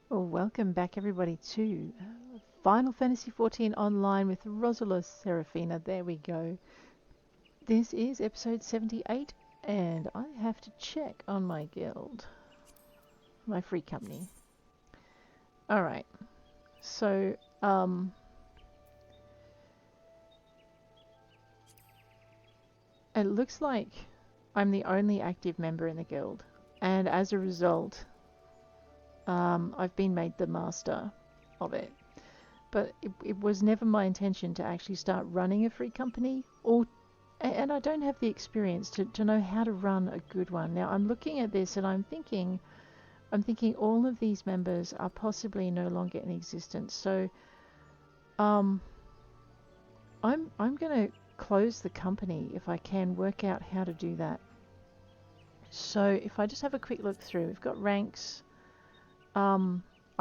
Well, welcome back everybody to Final Fantasy XIV Online with Roselore Serafina. There we go. This is episode 78 and I have to check on my guild. My free company. Alright. So, it looks like I'm the only active member in the guild. And as a result, I've been made the master of it. But it was never my intention to actually start running a free company, and I don't have the experience to know how to run a good one. Now I'm looking at this and I'm thinking all of these members are possibly no longer in existence. So I'm going to close the company if I can work out how to do that. So if I just have a quick look through, we've got ranks.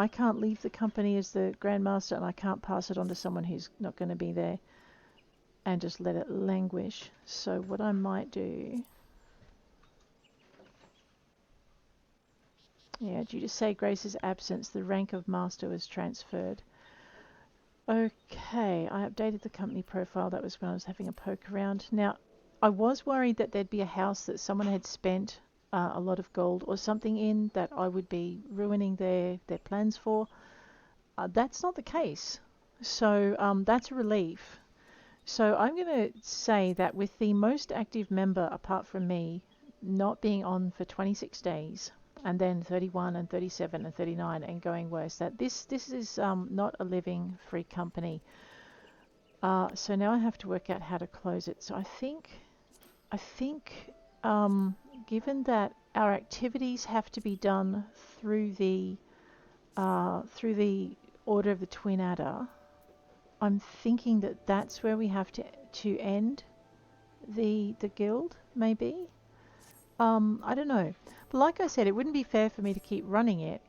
I can't leave the company as the Grandmaster, and I can't pass it on to someone who's not going to be there and just let it languish. So what I might do... Yeah, due to Say Grace's absence, the rank of Master was transferred. Okay, I updated the company profile. That was when I was having a poke around. Now, I was worried that there'd be a house that someone had spent a lot of gold or something in that I would be ruining their plans for. That's not the case. So that's a relief. So I'm going to say that with the most active member apart from me not being on for 26 days, and then 31 and 37 and 39 and going worse, that this is not a living free company. So now I have to work out how to close it. So I think given that our activities have to be done through the Order of the Twin Adder, I'm thinking that that's where we have to end the guild, maybe. I don't know. But like I said, it wouldn't be fair for me to keep running it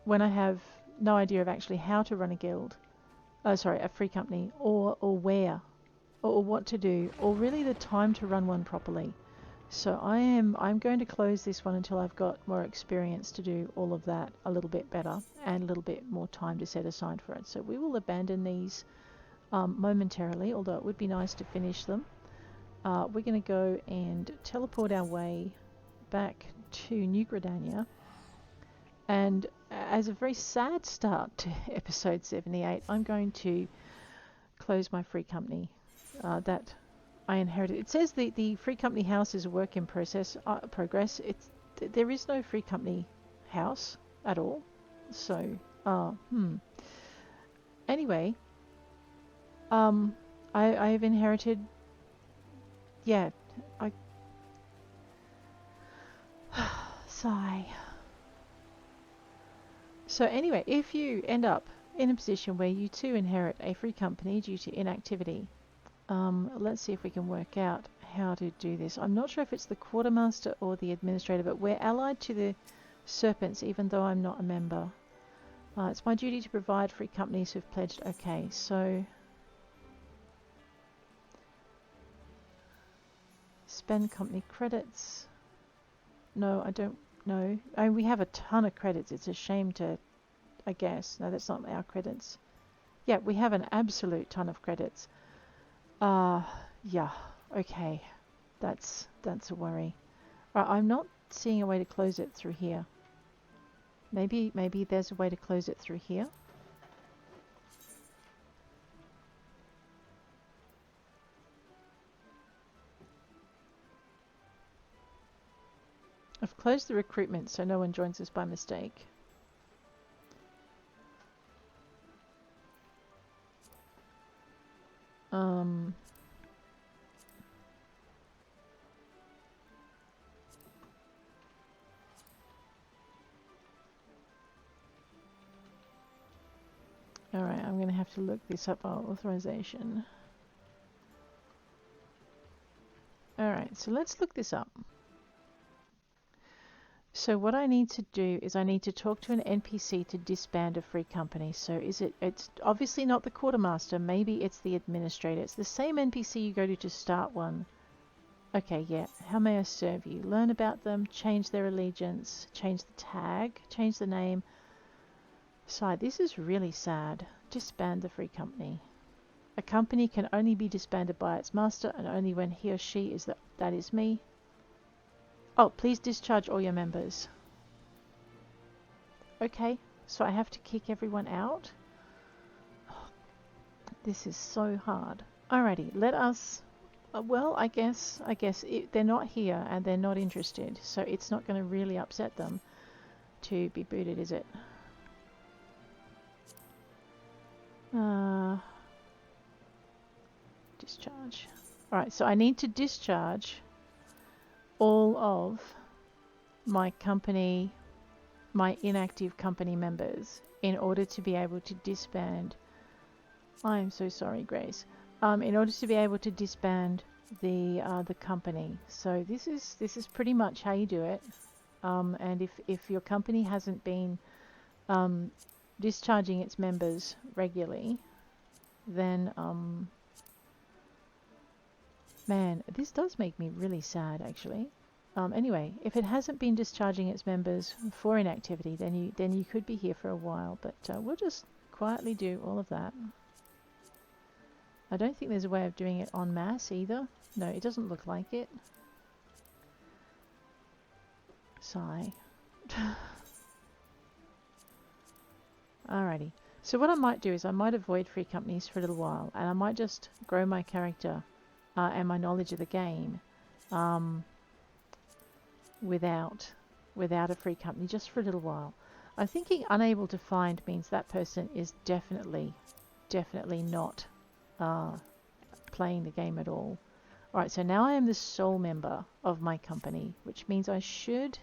when I have no idea of actually how to run a guild. A free company, or where, or what to do, or really the time to run one properly. So I'm going to close this one until I've got more experience to do all of that a little bit better and a little bit more time to set aside for it. So we will abandon these momentarily, although it would be nice to finish them. We're going to go and teleport our way back to New Gridania. And as a very sad start to episode 78, I'm going to close my free company that I inherited. It says the free company house is a work in progress. There is no free company house at all. So, Anyway, I have inherited. Yeah, I sigh. So anyway, if you end up in a position where you too inherit a free company due to inactivity, let's see if we can work out how to do this. I'm not sure if it's the quartermaster or the administrator, but we're allied to the serpents even though I'm not a member. It's my duty to provide free companies who've pledged. Okay, so spend company credits. No, I don't know. We have a ton of credits. It's a shame to, I guess. No, that's not our credits. Yeah, we have an absolute ton of credits. Yeah, okay. That's a worry. Right, I'm not seeing a way to close it through here. Maybe there's a way to close it through here. I've closed the recruitment so no one joins us by mistake. Alright, I'm going to have to look this up, our authorization. Alright, so let's look this up. So what I need to do is I need to talk to an NPC to disband a free company. So it's obviously not the quartermaster, maybe it's the administrator. It's the same NPC you go to start one. Okay, yeah. How may I serve you? Learn about them, change their allegiance, change the tag, change the name. So this is really sad. Disband the free company. A company can only be disbanded by its master and only when he or she is that is me. Oh, please discharge all your members. Okay, so I have to kick everyone out. This is so hard. Alrighty, let us... well, I guess they're not here and they're not interested, so it's not going to really upset them to be booted, is it? Discharge. Alright, so I need to discharge all of my company, my inactive company members in order to be able to disband. I'm so sorry, Grace. In order to be able to disband the company. So this is pretty much how you do it. And if your company hasn't been discharging its members regularly, then man, this does make me really sad, actually. Anyway, if it hasn't been discharging its members for inactivity, then you could be here for a while. But we'll just quietly do all of that. I don't think there's a way of doing it en masse either. No, it doesn't look like it. Sigh. Alrighty. So what I might do is I might avoid free companies for a little while, and I might just grow my character and my knowledge of the game without a free company just for a little while. I'm thinking unable to find means that person is definitely not playing the game at all. Alright, so now I am the sole member of my company, which means I should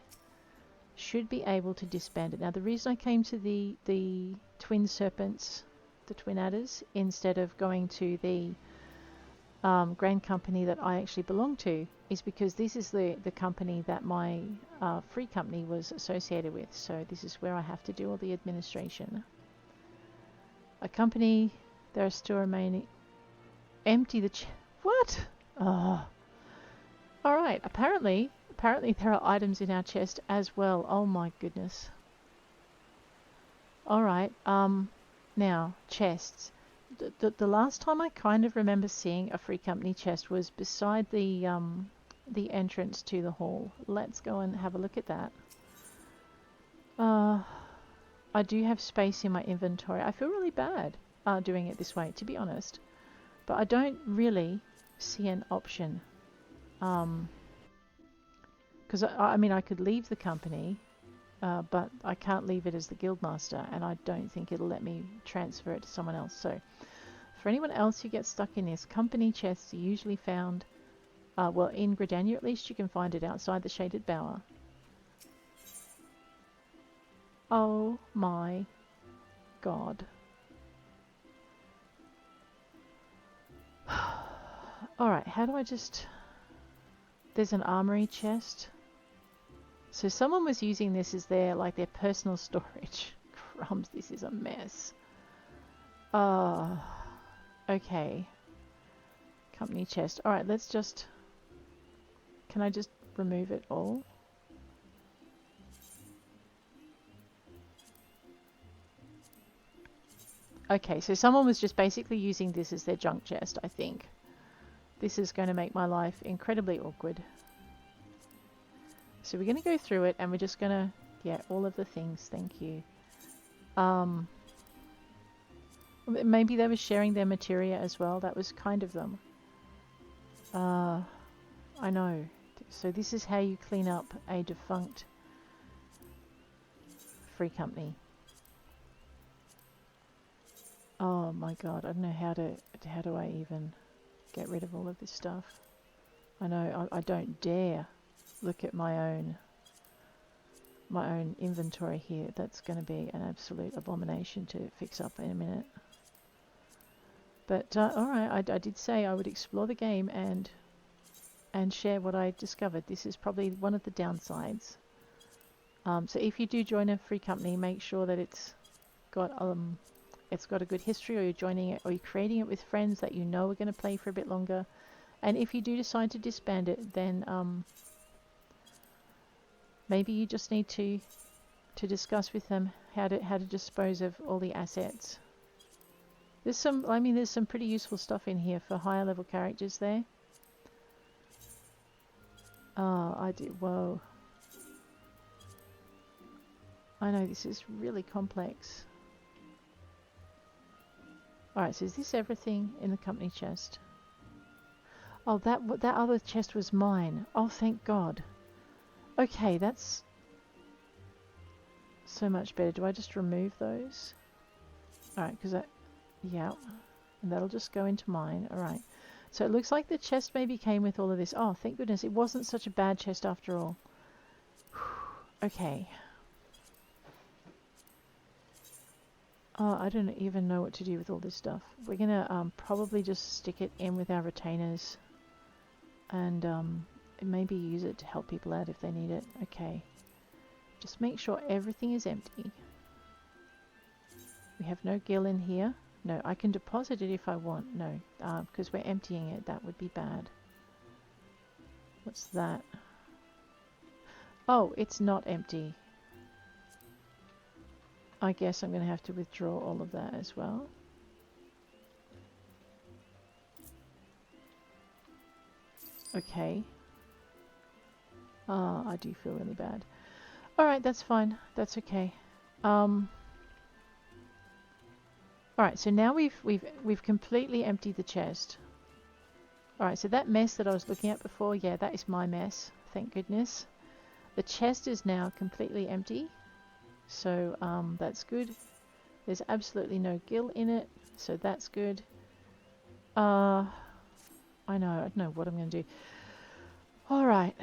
be able to disband it. Now the reason I came to the twin serpents, the twin adders, instead of going to the grand company that I actually belong to is because this is the company that my free company was associated with. So this is where I have to do all the administration. A company, there are still remaining... Empty the what? Oh. Alright, apparently there are items in our chest as well. Oh my goodness. Alright, now, chests. The last time I kind of remember seeing a free company chest was beside the entrance to the hall. Let's go and have a look at that. I do have space in my inventory. I feel really bad doing it this way, to be honest. But I don't really see an option. Because I mean, I could leave the company, but I can't leave it as the guildmaster, and I don't think it'll let me transfer it to someone else. So, for anyone else who gets stuck in this, company chests are usually found, well, in Gridania at least you can find it outside the Shaded Bower. Oh my god. Alright, how do I just... There's an armory chest. So someone was using this as their personal storage. Crumbs, this is a mess. Okay. Company chest. Alright, let's just... Can I just remove it all? Okay, so someone was just basically using this as their junk chest, I think. This is going to make my life incredibly awkward. So we're going to go through it and we're just going to... Yeah, all of the things, thank you. Maybe they were sharing their materia as well. That was kind of them. I know. So this is how you clean up a defunct free company. Oh my god, I don't know how do I even get rid of all of this stuff. I know I don't dare look at my own inventory here. That's going to be an absolute abomination to fix up in a minute. But alright, I did say I would explore the game and share what I discovered. This is probably one of the downsides. So if you do join a free company, make sure that it's got a good history, or you're joining it, or you're creating it with friends that you know are going to play for a bit longer. And if you do decide to disband it, then maybe you just need to to discuss with them how to dispose of all the assets. There's some, I mean, there's some pretty useful stuff in here for higher level characters there. Oh, I do. Whoa. I know this is really complex. Alright, so is this everything in the company chest? Oh, that other chest was mine. Oh, thank God. Okay, that's so much better. Do I just remove those? Alright, because that... Yeah. And that'll just go into mine. Alright. So it looks like the chest maybe came with all of this. Oh, thank goodness. It wasn't such a bad chest after all. Okay. Oh, I don't even know what to do with all this stuff. We're going to probably just stick it in with our retainers. And maybe use it to help people out if they need it. Okay. Just make sure everything is empty. We have no gill in here. No, I can deposit it if I want. No, because we're emptying it. That would be bad. What's that? Oh, it's not empty. I guess I'm going to have to withdraw all of that as well. Okay. I do feel really bad. Alright, that's fine. That's okay. Alright, so now we've completely emptied the chest. Alright, so that mess that I was looking at before, yeah, that is my mess. Thank goodness. The chest is now completely empty. So that's good. There's absolutely no gill in it, so that's good. I don't know what I'm going to do. Alright.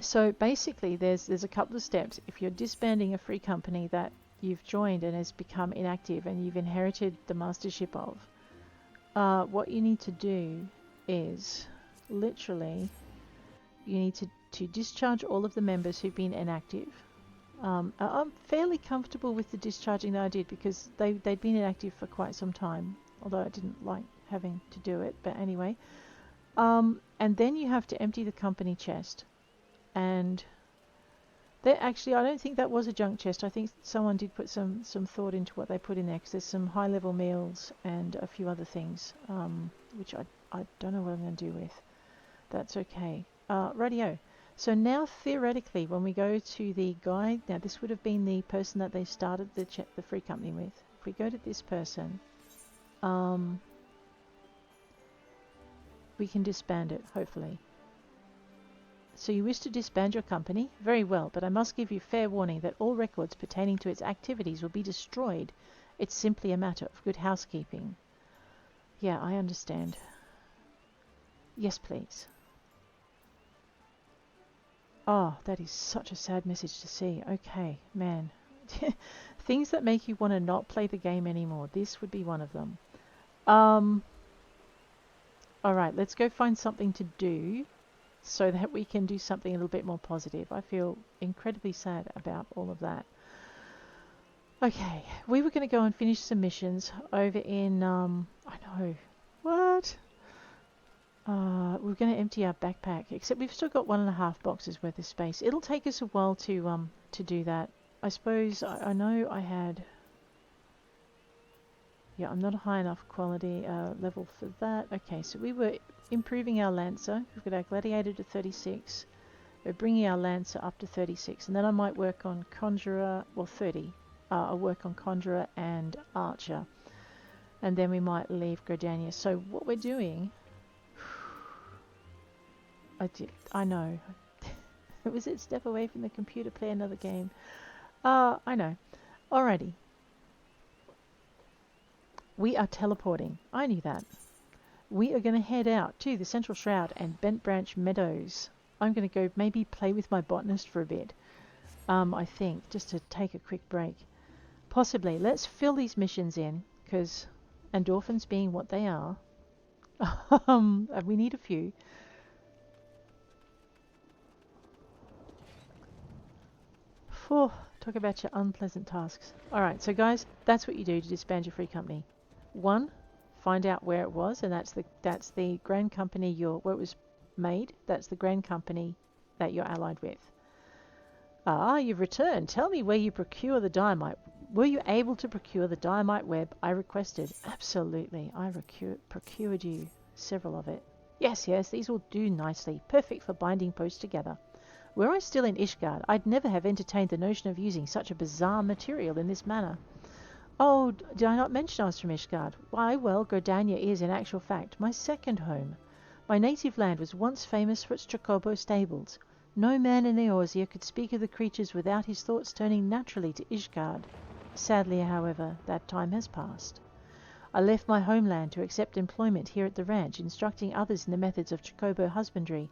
So basically there's a couple of steps. If you're disbanding a free company that you've joined and has become inactive and you've inherited the mastership of, what you need to do is literally you need to discharge all of the members who've been inactive. I'm fairly comfortable with the discharging that I did because they'd been inactive for quite some time, although I didn't like having to do it, but anyway. And then you have to empty the company chest. And actually, I don't think that was a junk chest. I think someone did put some thought into what they put in there, because there's some high-level meals and a few other things, which I don't know what I'm going to do with. That's okay. Radio. So now, theoretically, when we go to the guy, now this would have been the person that they started the free company with. If we go to this person, we can disband it, hopefully. So you wish to disband your company? Very well, but I must give you fair warning that all records pertaining to its activities will be destroyed. It's simply a matter of good housekeeping. Yeah, I understand. Yes, please. Oh, that is such a sad message to see. Okay, man. Things that make you want to not play the game anymore. This would be one of them. Alright, let's go find something to do so that we can do something a little bit more positive. I feel incredibly sad about all of that. Okay, we were going to go and finish some missions over in, I know, what? We're going to empty our backpack, except we've still got 1.5 boxes worth of space. It'll take us a while to do that. I suppose, I know I had... Yeah, I'm not a high enough quality level for that. Okay, so we were improving our Lancer. We've got our Gladiator to 36. We're bringing our Lancer up to 36. And then I might work on Conjurer, well 30. I'll work on Conjurer and Archer. And then we might leave Grodania. So what we're doing... I know. Was it step away from the computer, play another game? I know. Alrighty. We are teleporting. I knew that. We are going to head out to the Central Shroud and Bent Branch Meadows. I'm going to go maybe play with my botanist for a bit. I think, just to take a quick break. Possibly. Let's fill these missions in, because endorphins being what they are, we need a few. Talk about your unpleasant tasks. Alright, so guys, that's what you do to disband your free company. 1, find out where it was, and that's the grand company where it was made. That's the grand company that you're allied with. Ah, you've returned. Tell me where you procure the dynamite. Were you able to procure the dynamite web I requested? Absolutely. I procured you several of it. Yes, yes, these will do nicely. Perfect for binding posts together. Were I still in Ishgard, I'd never have entertained the notion of using such a bizarre material in this manner. Oh, did I not mention I was from Ishgard? Why, well, Grodania is, in actual fact, my second home. My native land was once famous for its Chocobo stables. No man in Eorzea could speak of the creatures without his thoughts turning naturally to Ishgard. Sadly, however, that time has passed. I left my homeland to accept employment here at the ranch, instructing others in the methods of Chocobo husbandry.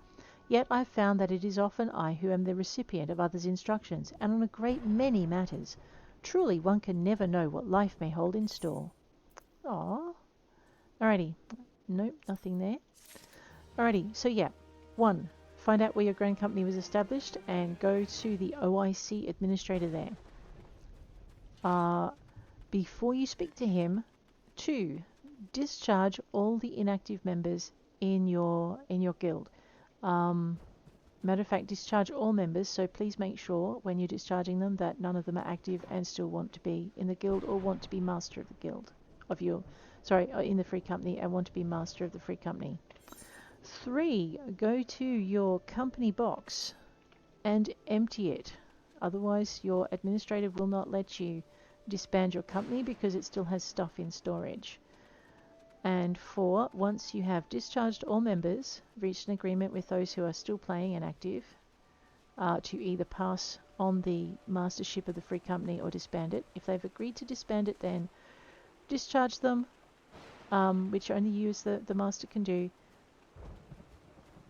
Yet I found that it is often I who am the recipient of others' instructions, and on a great many matters. Truly, one can never know what life may hold in store. Aww. Alrighty. Nope, nothing there. Alrighty, so yeah. 1. Find out where your grand company was established and go to the OIC administrator there. Before you speak to him, 2. Discharge all the inactive members in your guild. Matter of fact, discharge all members, so please make sure when you're discharging them that none of them are active and still want to be in the guild or want to be master of the guild of your, in the free company and want to be master of the free company. 3. Go to your company box and empty it. Otherwise, your administrator will not let you disband your company because it still has stuff in storage. And 4. Once you have discharged all members, reached an agreement with those who are still playing and active to either pass on the mastership of the free company or disband it. If they've agreed to disband it, then discharge them, which only you as the master can do.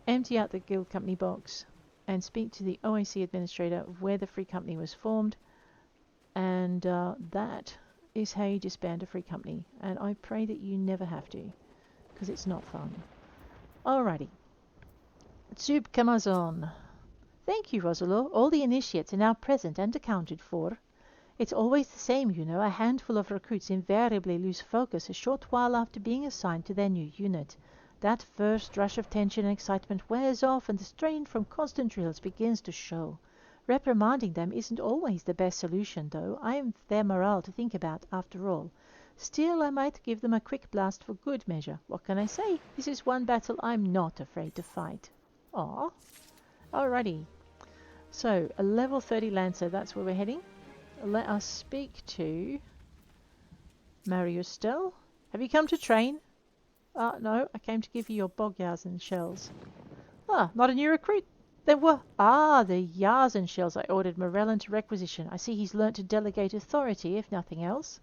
Empty out the guild company box and speak to the OIC administrator where the free company was formed, and that is how you disband a free company, and I pray that you never have to, because it's not fun. Alrighty. Tsub Kamazon. Thank you, Roselore. All the initiates are now present and accounted for. It's always the same, you know. A handful of recruits invariably lose focus a short while after being assigned to their new unit. That first rush of tension and excitement wears off, and the strain from constant drills begins to show. Reprimanding them isn't always the best solution, though. I am their morale to think about, after all. Still, I might give them a quick blast for good measure. What can I say? This is one battle I'm not afraid to fight. Aw. Alrighty. So, a level 30 Lancer, that's where we're heading. Let us speak to Mariustel. Have you come to train? No, I came to give you your bog yarzen shells. Ah, not a new recruit. There were... the yarzen shells I ordered Morellon to requisition. I see he's learnt to delegate authority, if nothing else.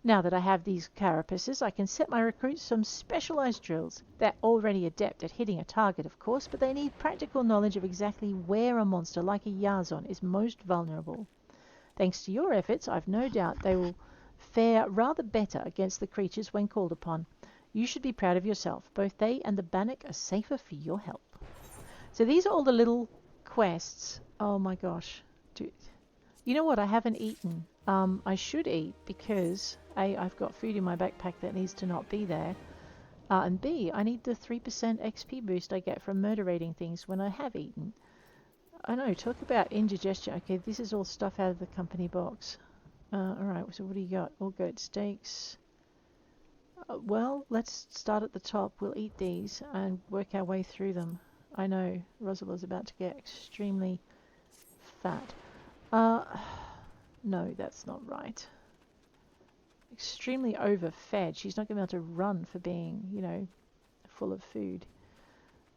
Now that I have these carapaces, I can set my recruits some specialized drills. They're already adept at hitting a target, of course, but they need practical knowledge of exactly where a monster like a Yarzon is most vulnerable. Thanks to your efforts, I've no doubt they will fare rather better against the creatures when called upon. You should be proud of yourself. Both they and the Bannock are safer for your help. So these are all the little quests. Oh my gosh. Dude. You know what? I haven't eaten. I should eat because A, I've got food in my backpack that needs to not be there. And B, I need the 3% XP boost I get from murderating things when I have eaten. I know, talk about indigestion. Okay, this is all stuff out of the company box. Alright, so what do you got? All goat steaks. Well, let's start at the top. We'll eat these and work our way through them. I know, Roselore's about to get extremely fat. No, that's not right. Extremely overfed. She's not going to be able to run for being, you know, full of food.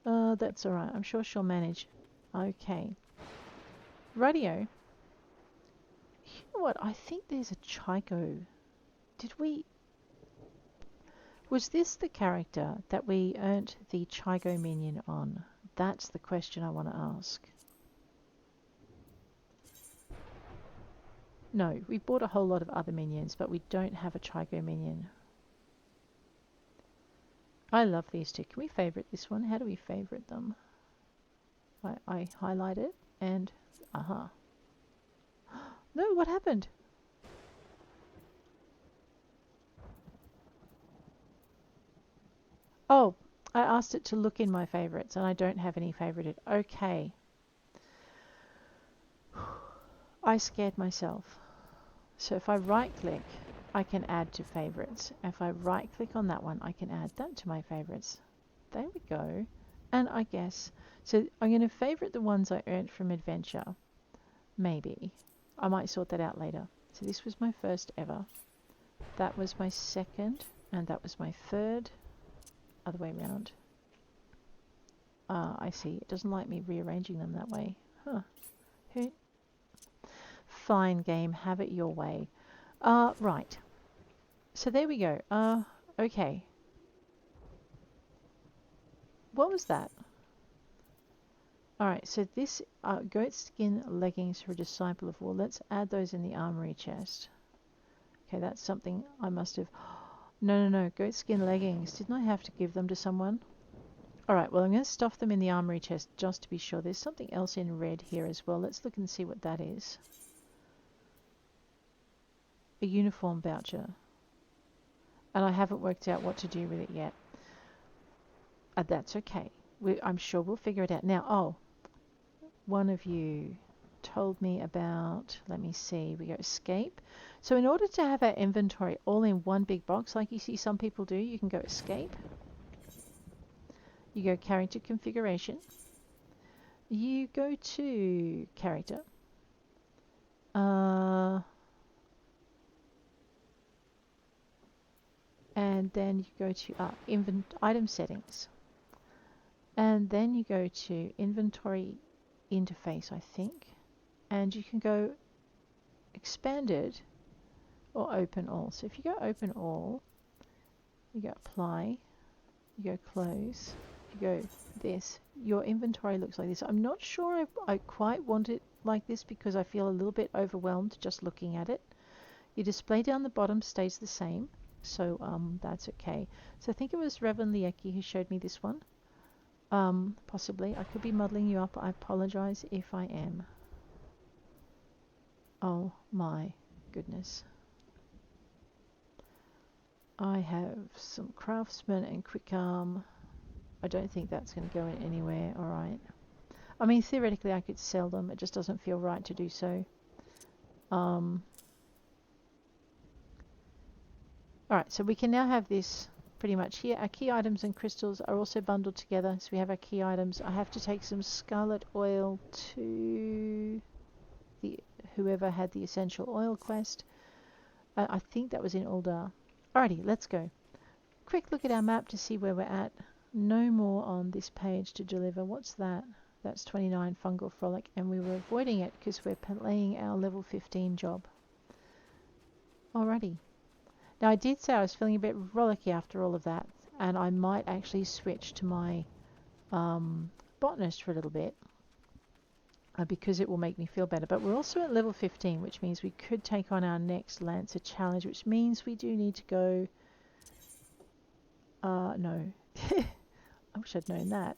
That's alright. I'm sure she'll manage. Okay. Radio. You know what? I think there's a Chico. Did we... Was this the character that we earned the Chigo minion on? That's the question I want to ask. No, we bought a whole lot of other minions, but we don't have a Chigo minion. I love these two. Can we favorite this one? How do we favorite them? I highlight it and... Aha. No, what happened? Oh, I asked it to look in my favorites and I don't have any favorited. Okay. I scared myself. So if I right click, I can add to favorites. If I right click on that one, I can add that to my favorites. There we go. And I guess, so I'm going to favorite the ones I earned from adventure. Maybe. I might sort that out later. So this was my first ever. That was my second. And that was my third. Other way around. I see. It doesn't like me rearranging them that way. Huh. Fine game. Have it your way. Right. So there we go. Okay. What was that? Alright, so this goat skin leggings for a disciple of war. Let's add those in the armory chest. Okay, that's something I must have... No. Goat skin leggings. Didn't I have to give them to someone? Alright, well I'm going to stuff them in the armory chest just to be sure. There's something else in red here as well. Let's look and see what that is. A uniform voucher. And I haven't worked out what to do with it yet. That's okay. I'm sure we'll figure it out. Now, one of you told me about, let me see, we go escape. So in order to have our inventory all in one big box, like you see some people do, you can go escape. You go character configuration. You go to character. And then you go to item settings. And then you go to inventory interface, I think. And you can go expanded or open all. So if you go open all, you go apply, you go close, you go this, your inventory looks like this. I'm not sure I quite want it like this because I feel a little bit overwhelmed just looking at it. Your display down the bottom stays the same, so that's okay. So I think it was Revan Lieki who showed me this one. Possibly. I could be muddling you up. I apologize if I am. Oh my goodness. I have some craftsman and quick arm. I don't think that's going to go in anywhere. Alright. I mean, theoretically I could sell them. It just doesn't feel right to do so. Alright, so we can now have this pretty much here. Our key items and crystals are also bundled together. So we have our key items. I have to take some scarlet oil to whoever had the essential oil quest. I think that was in Uldar. Alrighty, let's go. Quick look at our map to see where we're at. No more on this page to deliver. What's that? That's 29 Fungal Frolic, and we were avoiding it because we're playing our level 15 job. Alrighty. Now I did say I was feeling a bit rollicky after all of that, and I might actually switch to my botanist for a little bit because it will make me feel better. But we're also at level 15, which means we could take on our next Lancer challenge, which means we do need to go... no. I wish I'd known that.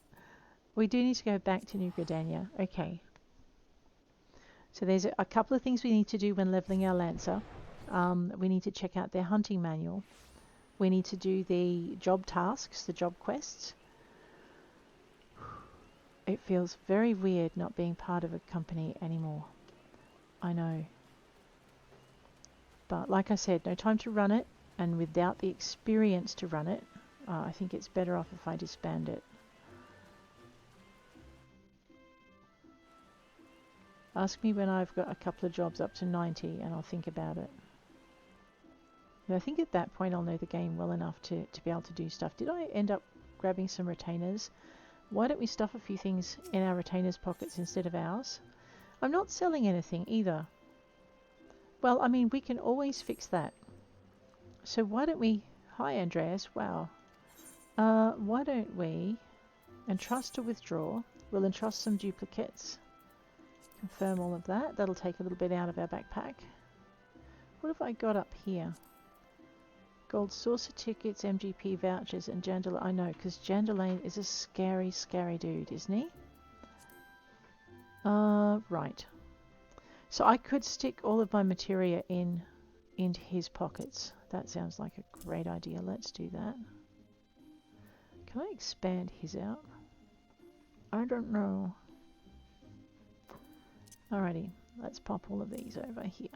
We do need to go back to New Gridania. Okay. So there's a couple of things we need to do when leveling our Lancer. We need to check out their hunting manual. We need to do the job tasks, the job quests. It feels very weird not being part of a company anymore. I know. But like I said, no time to run it, and without the experience to run it, I think it's better off if I disband it. Ask me when I've got a couple of jobs up to 90 and I'll think about it. But I think at that point I'll know the game well enough to be able to do stuff. Did I end up grabbing some retainers? Why don't we stuff a few things in our retainers' pockets instead of ours? I'm not selling anything either. Well, I mean, we can always fix that. So why don't we... Hi, Andreas. Wow. Why don't we entrust to withdraw? We'll entrust some duplicates. Confirm all of that. That'll take a little bit out of our backpack. What have I got up here? Gold saucer tickets, MGP vouchers, and Jandalane. I know, because Jandalane is a scary, scary dude, isn't he? Right. So I could stick all of my materia into his pockets. That sounds like a great idea. Let's do that. Can I expand his out? I don't know. Alrighty. let's pop all of these over here.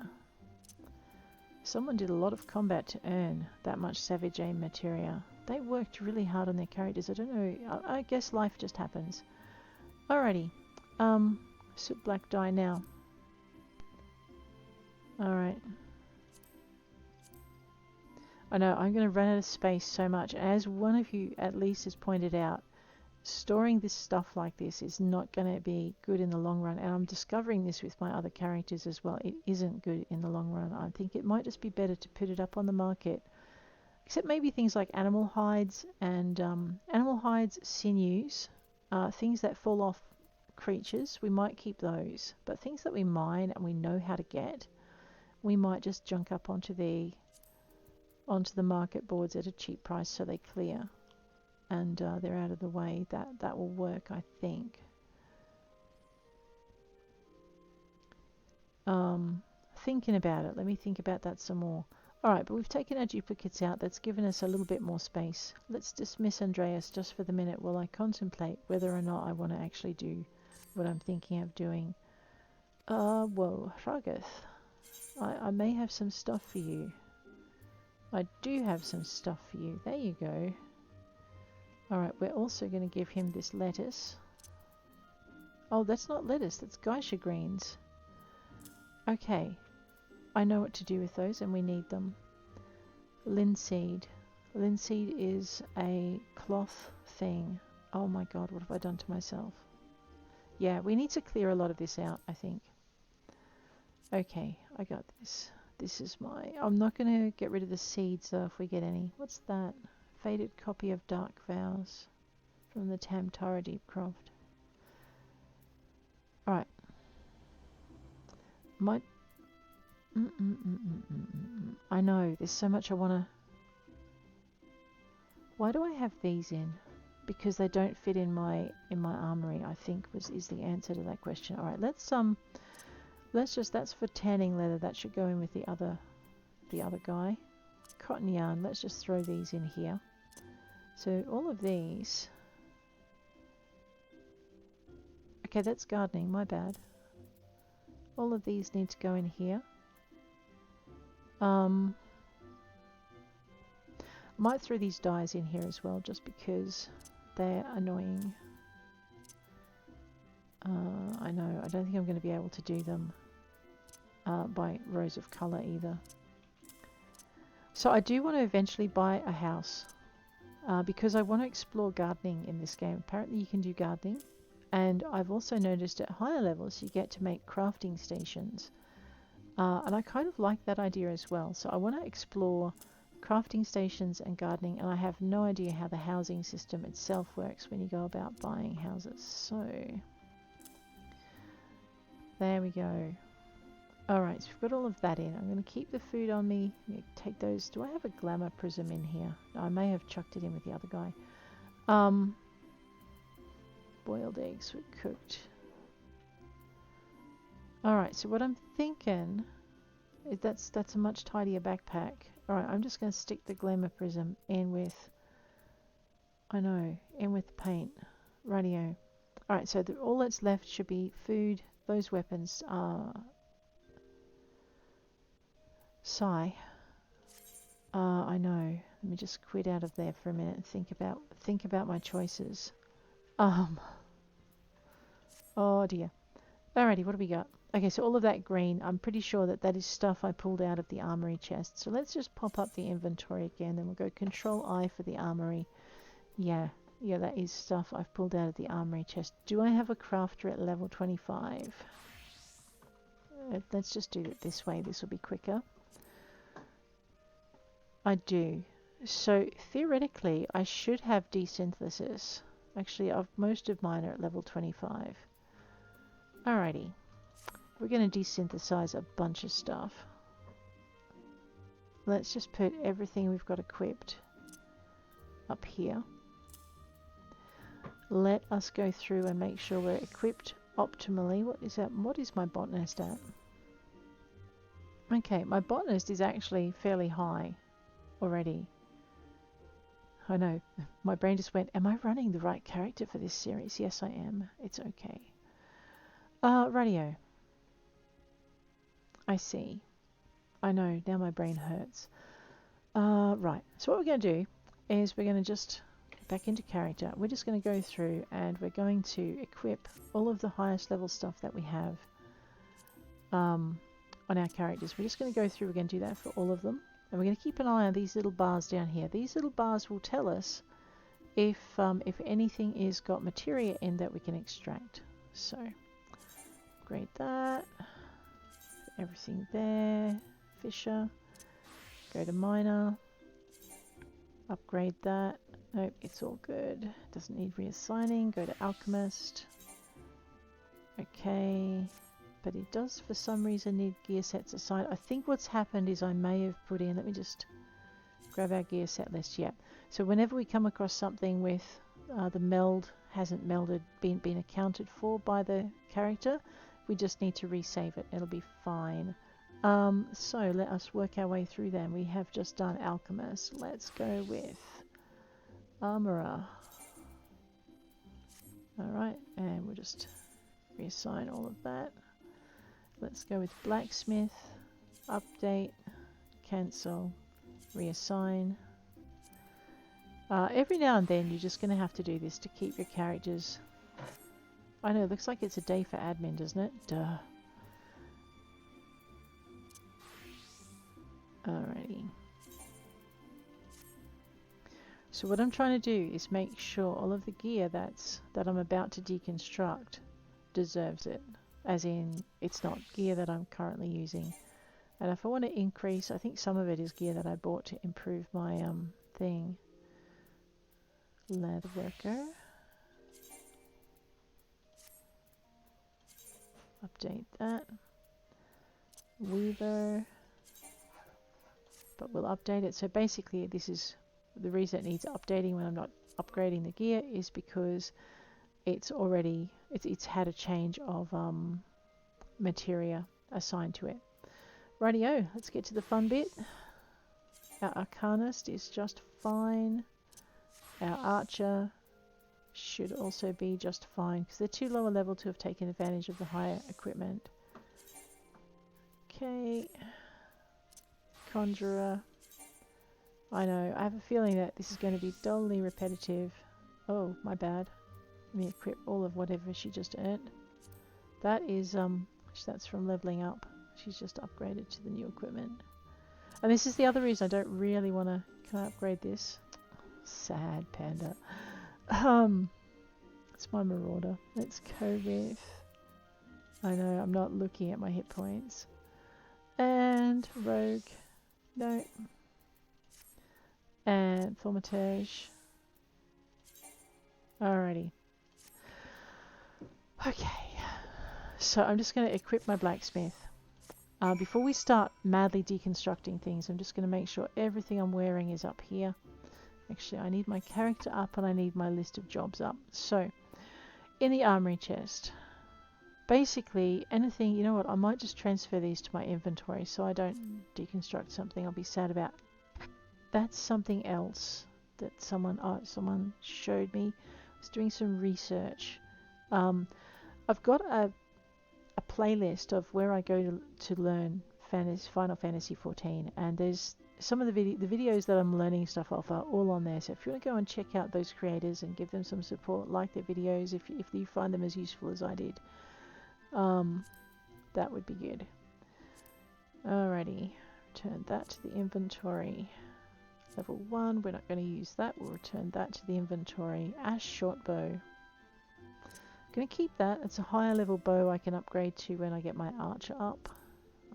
Someone did a lot of combat to earn that much Savage Aim materia. They worked really hard on their characters. I don't know. I guess life just happens. Alrighty. Soot black dye now. Alright. I know, I'm going to run out of space so much. As one of you at least has pointed out, storing this stuff like this is not going to be good in the long run. And I'm discovering this with my other characters as well. It isn't good in the long run. I think it might just be better to put it up on the market. Except maybe things like animal hides and sinews, things that fall off creatures, we might keep those. But things that we mine and we know how to get, we might just junk up onto the market boards at a cheap price so they clear and they're out of the way. That will work, I think. Thinking about it, let me think about that some more. Alright, but we've taken our duplicates out. That's given us a little bit more space. Let's dismiss Andreas just for the minute while I contemplate whether or not I want to actually do what I'm thinking of doing. Whoa, Ragath. I may have some stuff for you. I do have some stuff for you. There you go. Alright, we're also going to give him this lettuce. Oh, that's not lettuce, that's geisha greens. Okay. I know what to do with those and we need them. Linseed. Linseed is a cloth thing. Oh my god, what have I done to myself? Yeah, we need to clear a lot of this out, I think. Okay, I got this. This is my... I'm not going to get rid of the seeds though if we get any. What's that? Faded copy of Dark Vows from the Tamtara Deepcroft. Alright. My... I know, there's so much I want to... Why do I have these in? Because they don't fit in my armory, I think is the answer to that question. Alright, let's just, that's for tanning leather, that should go in with the other guy. Cotton yarn, let's just throw these in here. So all of these... Okay, that's gardening, my bad. All of these need to go in here. Might throw these dyes in here as well, just because they're annoying. I know, I don't think I'm going to be able to do them by rows of colour either. So I do want to eventually buy a house because I want to explore gardening in this game. Apparently you can do gardening, and I've also noticed at higher levels you get to make crafting stations. And I kind of like that idea as well. So I want to explore crafting stations and gardening, and I have no idea how the housing system itself works when you go about buying houses. So there we go. Alright, so we've got all of that in. I'm going to keep the food on me. Take those. Do I have a glamour prism in here? No, I may have chucked it in with the other guy. Boiled eggs were cooked. Alright, so what I'm thinking is that's a much tidier backpack. Alright, I'm just going to stick the glamour prism in with... I know, in with the paint. Rightio. Alright, so all that's left should be food. Those weapons are... Sigh. I know. Let me just quit out of there for a minute and think about my choices. Oh dear. Alrighty, what do we got? Okay, so all of that green, I'm pretty sure that is stuff I pulled out of the armory chest. So let's just pop up the inventory again, then we'll go Control I for the armory. Yeah, that is stuff I've pulled out of the armory chest. Do I have a crafter at level 25? Let's just do it this way, this will be quicker. I do. So theoretically, I should have desynthesis. Actually, most of mine are at level 25. Alrighty. We're going to desynthesize a bunch of stuff. Let's just put everything we've got equipped up here. Let us go through and make sure we're equipped optimally. What is that? What is my botanist at? Okay, my botanist is actually fairly high already. I know, my brain just went, am I running the right character for this series? Yes, I am. It's okay. Radio. I see. I know, now my brain hurts. Right, so what we're going to do is we're going to just get back into character. We're just going to go through and we're going to equip all of the highest level stuff that we have on our characters. We're just going to go through, we're going to do that for all of them. And we're going to keep an eye on these little bars down here. These little bars will tell us if anything is got materia in that we can extract. So, upgrade that. Everything there. Fisher. Go to miner. Upgrade that. Nope, it's all good. Doesn't need reassigning. Go to alchemist. Okay. But it does for some reason need gear sets assigned. I think what's happened is I may have put in, let me just grab our gear set list. Yeah. So whenever we come across something with the meld hasn't melded, been accounted for by the character, we just need to resave it. It'll be fine. So let us work our way through them. We have just done alchemist. Let's go with armorer. Alright, and we'll just reassign all of that. Let's go with blacksmith, update, cancel, reassign. Every now and then you're just going to have to do this to keep your characters. I know, it looks like it's a day for admin, doesn't it? Duh. Alrighty. So what I'm trying to do is make sure all of the gear that I'm about to deconstruct deserves it. As in, it's not gear that I'm currently using. And if I want to increase, I think some of it is gear that I bought to improve my thing. Leather worker. Update that. Weaver. But we'll update it. So basically this is the reason it needs updating when I'm not upgrading the gear is because it's already it's had a change of materia assigned to it. Rightio, let's get to the fun bit. Our arcanist is just fine. Our archer should also be just fine because they're too lower level to have taken advantage of the higher equipment. Okay. Conjurer. I know, I have a feeling that this is going to be dully repetitive. Oh, my bad. Let me equip all of whatever she just earned. That is, that's from leveling up. She's just upgraded to the new equipment. And this is the other reason I don't really want to... Can I upgrade this? Sad panda. It's my marauder. Let's go with... I know, I'm not looking at my hit points. And rogue. No. And thaumaturge. Alrighty. Okay. So I'm just going to equip my blacksmith. Before we start madly deconstructing things, I'm just going to make sure everything I'm wearing is up here. Actually, I need my character up and I need my list of jobs up. So, in the armory chest, basically anything, you know what, I might just transfer these to my inventory so I don't deconstruct something I'll be sad about. That's something else that someone showed me. I was doing some research. I've got a playlist of where I go to learn Final Fantasy XIV, and there's some of the videos that I'm learning stuff off are all on there. So if you want to go and check out those creators and give them some support, like their videos, if you find them as useful as I did, that would be good. Alrighty, return that to the inventory. Level 1, we're not going to use that. We'll return that to the inventory. Ash shortbow. Going to keep that. It's a higher level bow I can upgrade to when I get my archer up.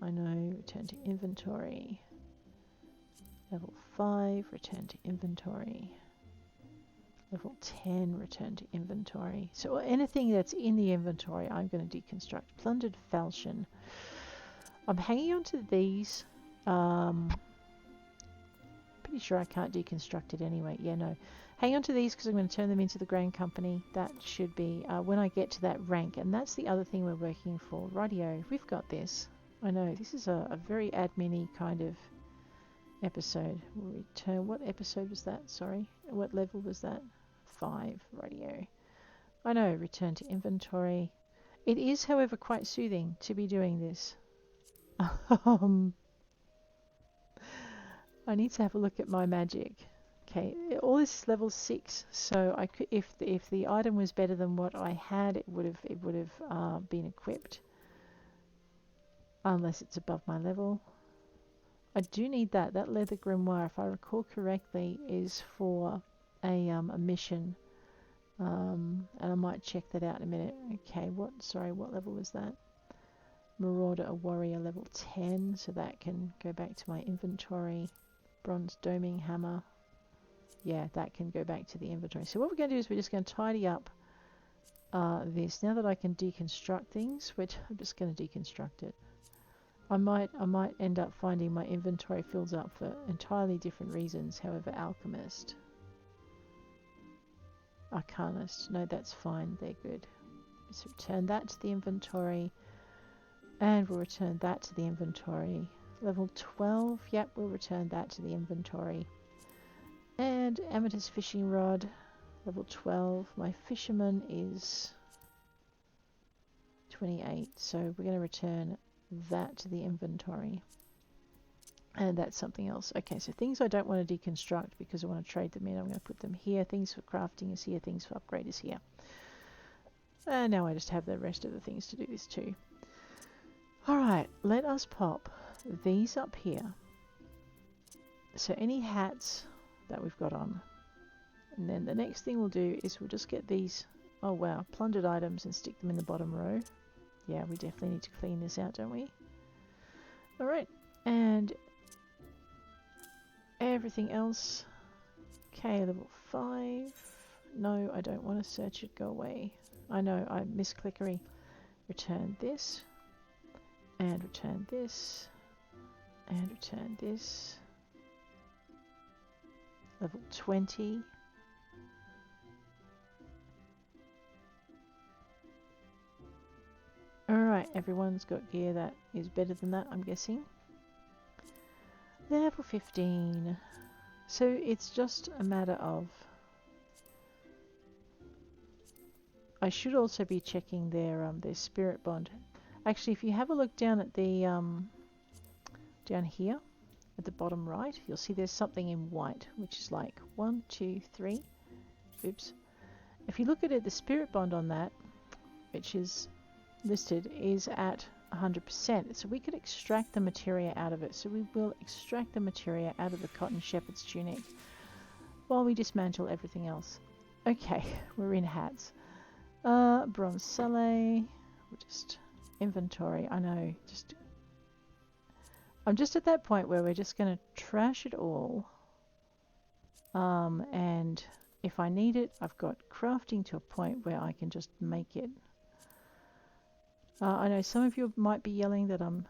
I know. Return to inventory. Level 5, return to inventory. Level 10, return to inventory. So anything that's in the inventory, I'm going to deconstruct. Plundered falchion. I'm hanging on to these. Pretty sure I can't deconstruct it anyway. Yeah, no. Hang on to these because I'm going to turn them into the Grand Company. That should be when I get to that rank. And that's the other thing we're working for. Rightio, we've got this. I know, this is a very admin-y kind of episode. We'll return. What episode was that? Sorry. What level was that? 5. Rightio. I know, return to inventory. It is, however, quite soothing to be doing this. Um, I need to have a look at my magic. Okay, all this is level 6, so I could, if the item was better than what I had, it would have been equipped. Unless it's above my level. I do need that. That leather grimoire, if I recall correctly, is for a mission. And I might check that out in a minute. Okay, what level was that? Marauder, a warrior, level 10, so that can go back to my inventory. Bronze doming hammer. Yeah, that can go back to the inventory. So what we're going to do is we're just going to tidy up this. Now that I can deconstruct things, which I'm just going to deconstruct it. I might end up finding my inventory fills up for entirely different reasons. However, alchemist, arcanist, no, that's fine. They're good. Let's return that to the inventory, and we'll return that to the inventory. Level 12, yep, we'll return that to the inventory. And amethyst fishing rod, level 12. My fisherman is 28, so we're going to return that to the inventory. And that's something else. Okay, so things I don't want to deconstruct because I want to trade them in. I'm going to put them here. Things for crafting is here. Things for upgrade is here. And now I just have the rest of the things to do this too. Alright, let us pop these up here. So any hats that we've got on. And then the next thing we'll do is we'll just get these, oh wow, plundered items and stick them in the bottom row. Yeah, we definitely need to clean this out, don't we? Alright, and everything else. Okay, level 5. No, I don't want to search it, go away. I know, I misclickery. Return this, and return this, and return this. Level 20. Alright, everyone's got gear that is better than that, I'm guessing. Level 15. So it's just a matter of... I should also be checking their spirit bond. Actually, if you have a look down at the... down here, at the bottom right, you'll see there's something in white, which is like 1, 2, 3. Oops. If you look at it, the spirit bond on that, which is listed, is at 100%. So we could extract the materia out of it. So we will extract the materia out of the cotton shepherd's tunic while we dismantle everything else. Okay, we're in hats. Bronze Saleh. We'll just inventory. I know, just... I'm just at that point where we're just going to trash it all. And if I need it, I've got crafting to a point where I can just make it. I know some of you might be yelling that I'm...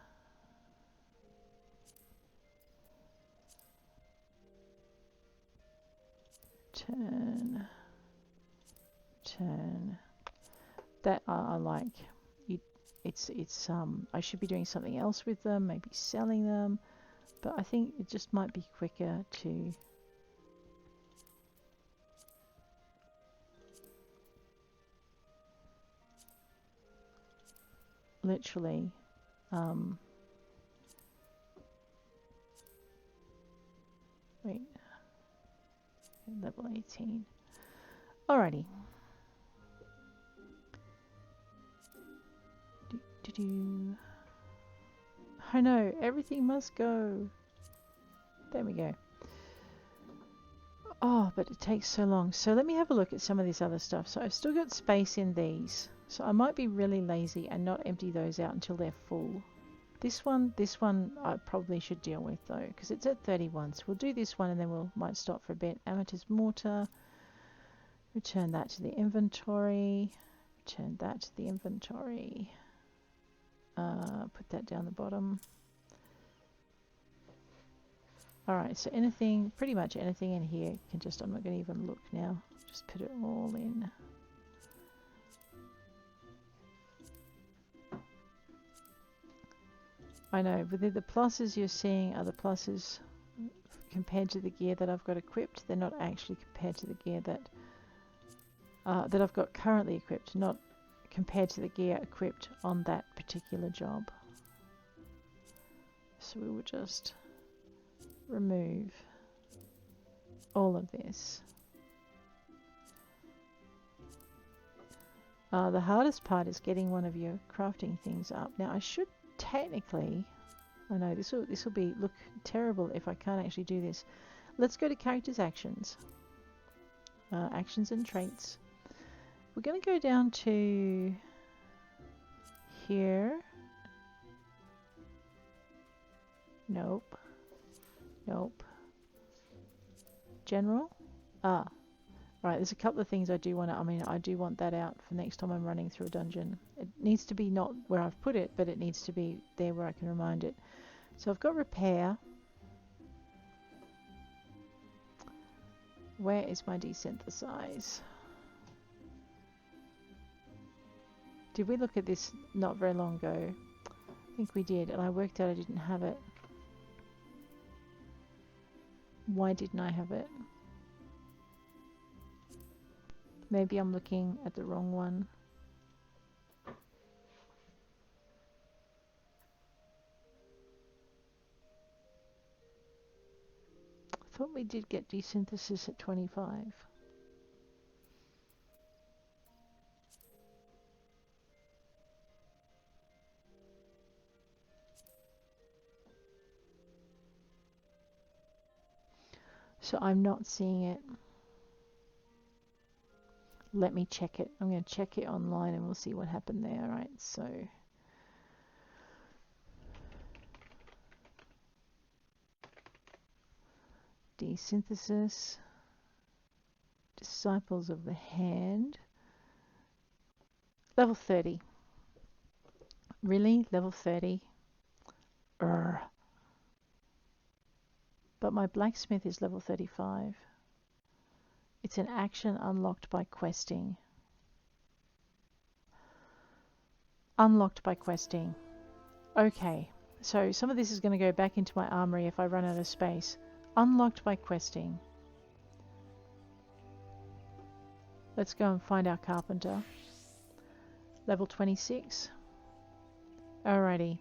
Turn. That I like. It's I should be doing something else with them, maybe selling them, but I think it just might be quicker to literally wait, level 18. Alrighty. I know, everything must go. There we go. Oh, but it takes so long. So let me have a look at some of this other stuff. So I've still got space in these. So I might be really lazy and not empty those out until they're full. This one I probably should deal with though, because it's at 31. So we'll do this one and then we'll might stop for a bit. Amethyst mortar. Return that to the inventory. Return that to the inventory. Put that down the bottom. Alright, so anything, pretty much anything in here can just, I'm not going to even look now. Just put it all in. I know, but the pluses you're seeing are the pluses compared to the gear that I've got equipped. They're not actually compared to the gear that that I've got currently equipped, not compared to the gear equipped on that particular job. So we will just remove all of this. The hardest part is getting one of your crafting things up. Now I should technically, I know this will be look terrible if I can't actually do this. Let's go to characters actions, actions and traits. We're going to go down to here. Nope. Nope. General. Right, there's a couple of things I do want to, I do want that out for next time I'm running through a dungeon. It needs to be not where I've put it, but it needs to be there where I can remind it. So I've got repair. Where is my desynthesize? Did we look at this not very long ago? I think we did, and I worked out I didn't have it. Why didn't I have it? Maybe I'm looking at the wrong one. I thought we did get desynthesis at 25. So I'm not seeing it. Let me check it. I'm going to check it online and we'll see what happened there. All right, so desynthesis, disciples of the hand, level 30. Really? Level 30? Urgh. But my blacksmith is level 35. It's an action unlocked by questing. Unlocked by questing. Okay, so some of this is going to go back into my armory if I run out of space. Unlocked by questing. Let's go and find our carpenter. Level 26. Alrighty.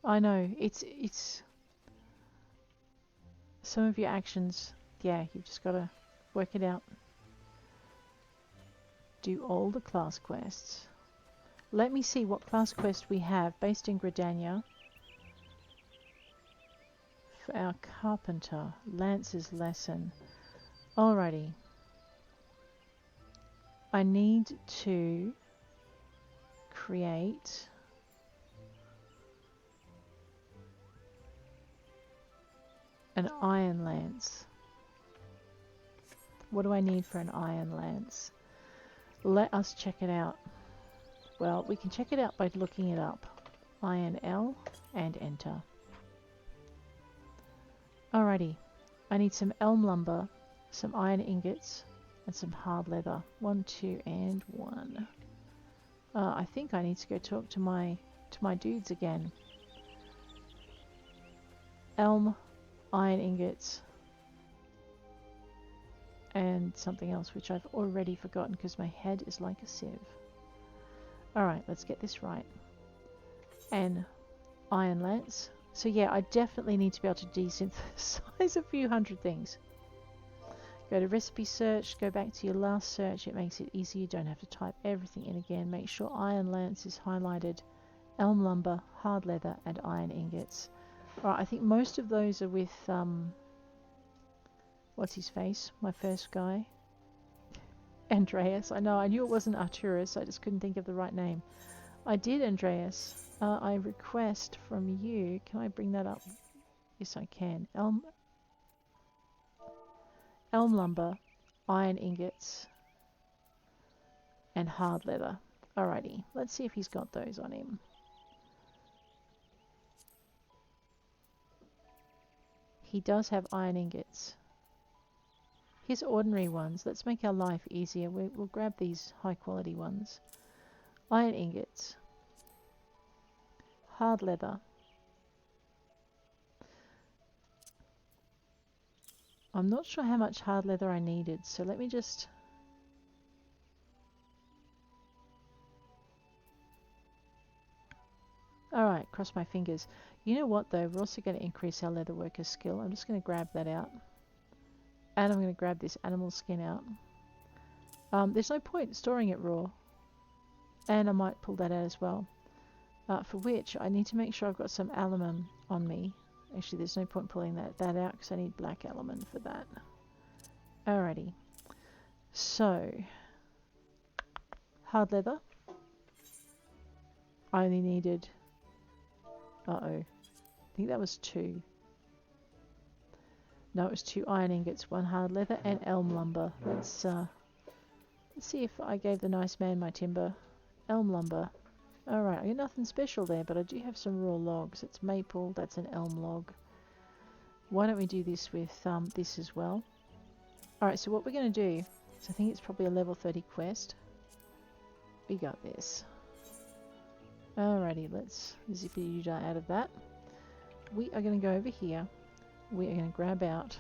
I know, it's some of your actions, yeah, you've just got to work it out. Do all the class quests. Let me see what class quest we have based in Gridania for our Carpenter. Lance's lesson. Alrighty. I need to create an iron lance. What do I need for an iron lance? Let us check it out. Well, we can check it out by looking it up. Iron L and enter. Alrighty. I need some elm lumber, some iron ingots, and some hard leather. 1, 2, and 1. I think I need to go talk to my dudes again. Elm, iron ingots, and something else which I've already forgotten because my head is like a sieve. Alright, let's get this right. And iron lance. So yeah, I definitely need to be able to desynthesize a few hundred things. Go to recipe search, go back to your last search. It makes it easy. You don't have to type everything in again. Make sure iron lance is highlighted. Elm lumber, hard leather, and iron ingots. Alright, I think most of those are with, what's his face? My first guy. Andreas. I know, I knew it wasn't Arturus, I just couldn't think of the right name. I did, Andreas. I request from you, can I bring that up? Yes, I can. Elm lumber, iron ingots, and hard leather. Alrighty, let's see if he's got those on him. He does have iron ingots. Here's ordinary ones. Let's make our life easier. We'll grab these high quality ones. Iron ingots. Hard leather. I'm not sure how much hard leather I needed, so let me just... Alright, cross my fingers. You know what though, we're also going to increase our leatherworker skill. I'm just going to grab that out. And I'm going to grab this animal skin out. There's no point storing it raw. And I might pull that out as well. For which, I need to make sure I've got some aluminium on me. Actually, there's no point pulling that out because I need black aluminium for that. Alrighty. So, hard leather. I only needed... Uh-oh. I think that was 2. No, it was 2 iron ingots, 1 hard leather, and elm lumber. Let's see if I gave the nice man my timber. Elm lumber. Alright, I got nothing special there, but I do have some raw logs. It's maple, that's an elm log. Why don't we do this with this as well? Alright, so what we're going to do, so I think it's probably a level 30 quest. We got this. Alrighty, let's zippity out of that. We are going to go over here. We are going to grab out.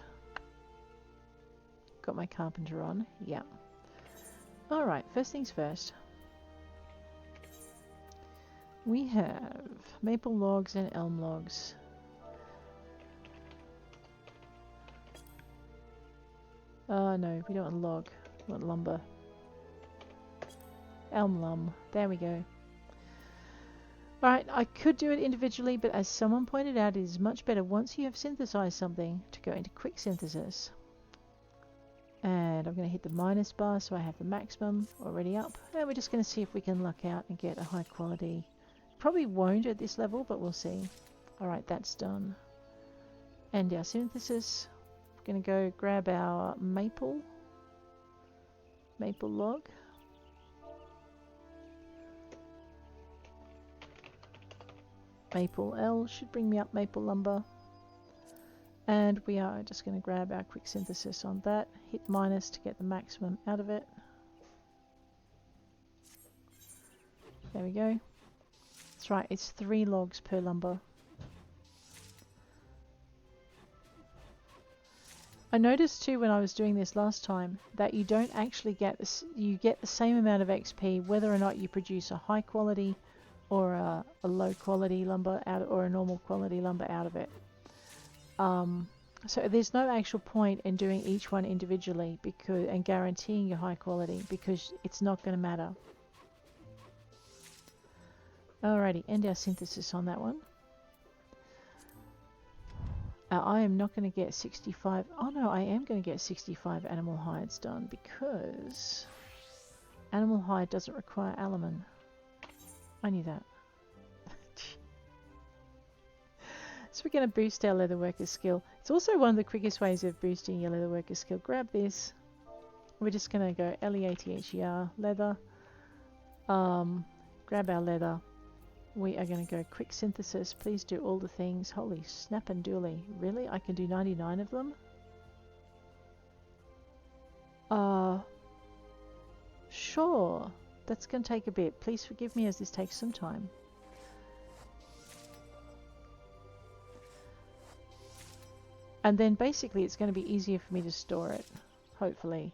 Got my carpenter on. Yeah. Alright, first things first. We have maple logs and elm logs. No, we don't want log. We want lumber. Elm lum. There we go. Alright, I could do it individually, but as someone pointed out, it is much better once you have synthesized something to go into quick synthesis. And I'm going to hit the minus bar so I have the maximum already up. And we're just going to see if we can luck out and get a high quality. Probably won't at this level, but we'll see. Alright, that's done. And our synthesis. We're going to go grab our maple log. Maple L should bring me up maple lumber. And we are just going to grab our quick synthesis on that. Hit minus to get the maximum out of it. There we go. That's right, it's 3 logs per lumber. I noticed too when I was doing this last time that you don't actually get this, you get the same amount of XP whether or not you produce a high quality or a low quality lumber out, or a normal quality lumber out of it. So there's no actual point in doing each one individually and guaranteeing your high quality, because it's not going to matter. Alrighty, end our synthesis on that one. I am not going to get 65. Oh no, I am going to get 65 animal hides done because animal hide doesn't require aluminium. I knew that. So we're going to boost our leatherworker skill. It's also one of the quickest ways of boosting your leatherworker skill. Grab this. We're just going to go LEATHER, leather. Grab our leather. We are going to go quick synthesis. Please do all the things. Holy snap and dooly. Really? I can do 99 of them? Sure. That's going to take a bit. Please forgive me as this takes some time. And then basically it's going to be easier for me to store it. Hopefully.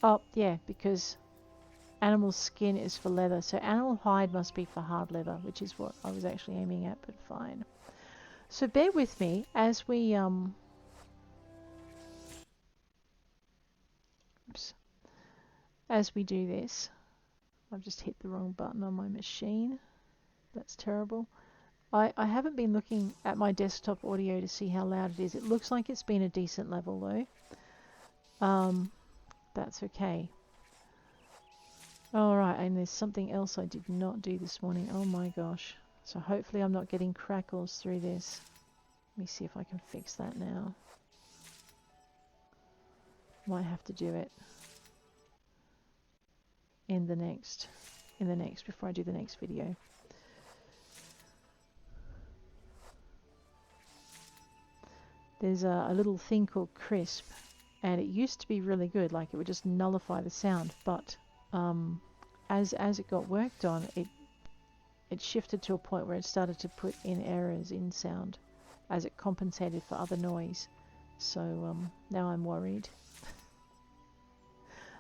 Oh, yeah, because animal skin is for leather, so animal hide must be for hard leather, which is what I was actually aiming at, but fine. So bear with me as we as we do this. I've just hit the wrong button on my machine. That's terrible. I haven't been looking at my desktop audio to see how loud it is. It looks like it's been a decent level though. That's okay. Alright, and there's something else I did not do this morning. Oh my gosh. So hopefully I'm not getting crackles through this. Let me see if I can fix that now. Might have to do it in the next before I do the next video. There's a little thing called crisp, and it used to be really good, like it would just nullify the sound, but as it got worked on, it shifted to a point where it started to put in errors in sound as it compensated for other noise. So now I'm worried.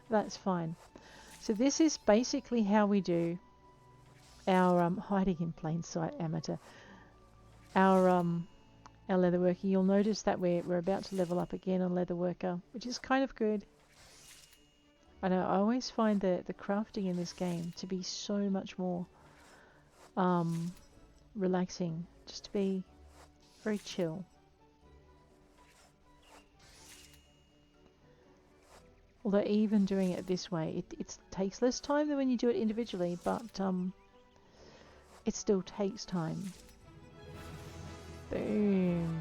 That's fine. So this is basically how we do our hiding in plain sight, amateur. Our leatherworker. You'll notice that we're about to level up again on leatherworker, which is kind of good. I know I always find the crafting in this game to be so much more relaxing, just to be very chill. Although even doing it this way, it takes less time than when you do it individually, but it still takes time. Boom.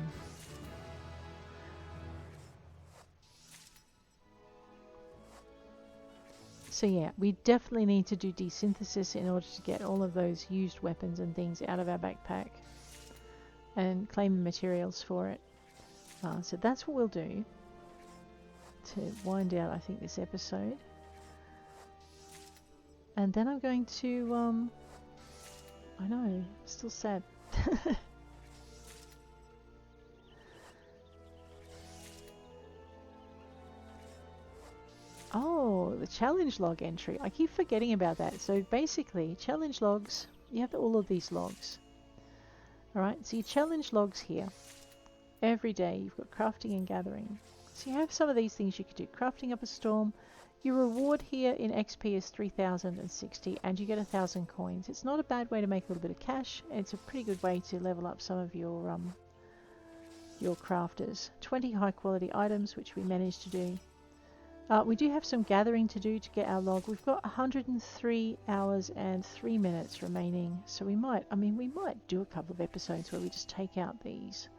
So yeah, we definitely need to do desynthesis in order to get all of those used weapons and things out of our backpack and claim the materials for it. So that's what we'll do to wind out, I think, this episode. And then I'm going to, I know, still sad. Oh, the challenge log entry. I keep forgetting about that. So basically, challenge logs, you have all of these logs. Alright, so your challenge logs here. Every day you've got crafting and gathering. So you have some of these things you could do. Crafting up a storm. Your reward here in XP is 3,060 and you get 1,000 coins. It's not a bad way to make a little bit of cash. It's a pretty good way to level up some of your crafters. 20 high quality items, which we managed to do. We do have some gathering to do to get our log. We've got 103 hours and 3 minutes remaining. So we might do a couple of episodes where we just take out these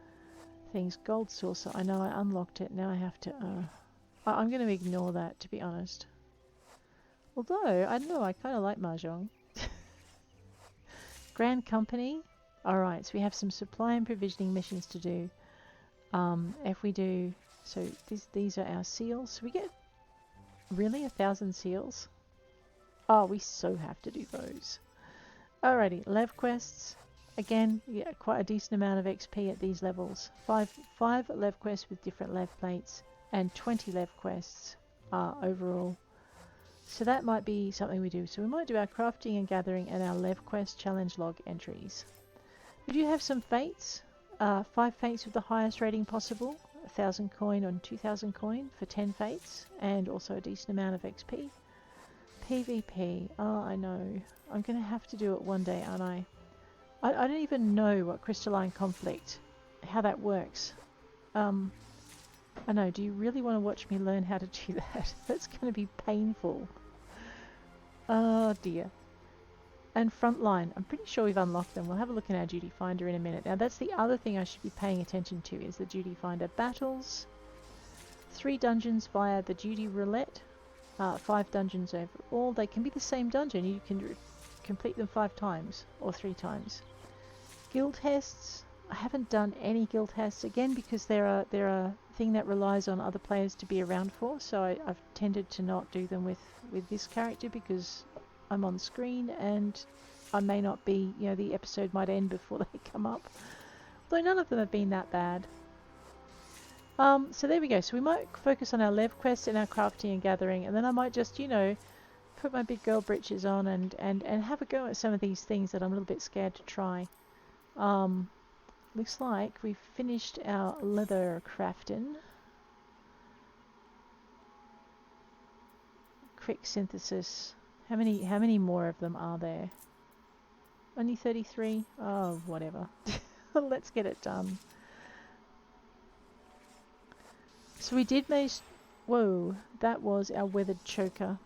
things. Gold saucer. I know I unlocked it. Now I have to... I'm going to ignore that, to be honest. Although, I don't know, I kind of like Mahjong. Grand Company. Alright, so we have some supply and provisioning missions to do. If we do... So these are our seals. So we get... Really? 1,000 seals? Oh, we so have to do those. Alrighty, lev quests. Again, you get quite a decent amount of XP at these levels. Five lev quests with different lev plates and 20 lev quests overall. So that might be something we do. So we might do our crafting and gathering and our lev quest challenge log entries. We do have some fates. 5 fates with the highest rating possible. 1,000 coin on 2,000 coin for 10 fates, and also a decent amount of XP. PvP. Oh, I know. I'm going to have to do it one day, aren't I? I don't even know what crystalline conflict, how that works. I know. Do you really want to watch me learn how to do that? That's going to be painful. Oh dear. And frontline. I'm pretty sure we've unlocked them. We'll have a look in our duty finder in a minute. Now that's the other thing I should be paying attention to is the duty finder battles. 3 dungeons via the duty roulette. 5 dungeons overall. They can be the same dungeon. You can complete them 5 times or 3 times. Guild tests. I haven't done any guild tests again because they're a thing that relies on other players to be around for. So I've tended to not do them with this character because I'm on screen and I may not be, you know, the episode might end before they come up. Though none of them have been that bad. So there we go. So we might focus on our lev quests and our crafting and gathering, and then I might just, you know, put my big girl britches on and have a go at some of these things that I'm a little bit scared to try. Looks like we've finished our leather crafting. Quick synthesis. How many more of them are there? Only 33? Oh, whatever. Let's get it done. So we did manage... Whoa, that was our weathered choker.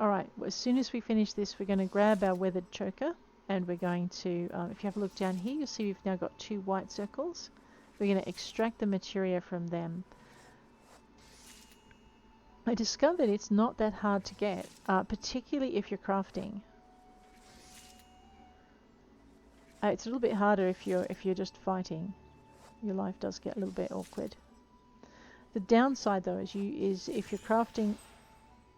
Alright, well, as soon as we finish this, we're going to grab our weathered choker. And we're going to... if you have a look down here, you'll see we've now got 2 white circles. We're going to extract the materia from them. I discovered it's not that hard to get, particularly if you're crafting. It's a little bit harder if you're just fighting. Your life does get a little bit awkward. The downside though is if you're crafting,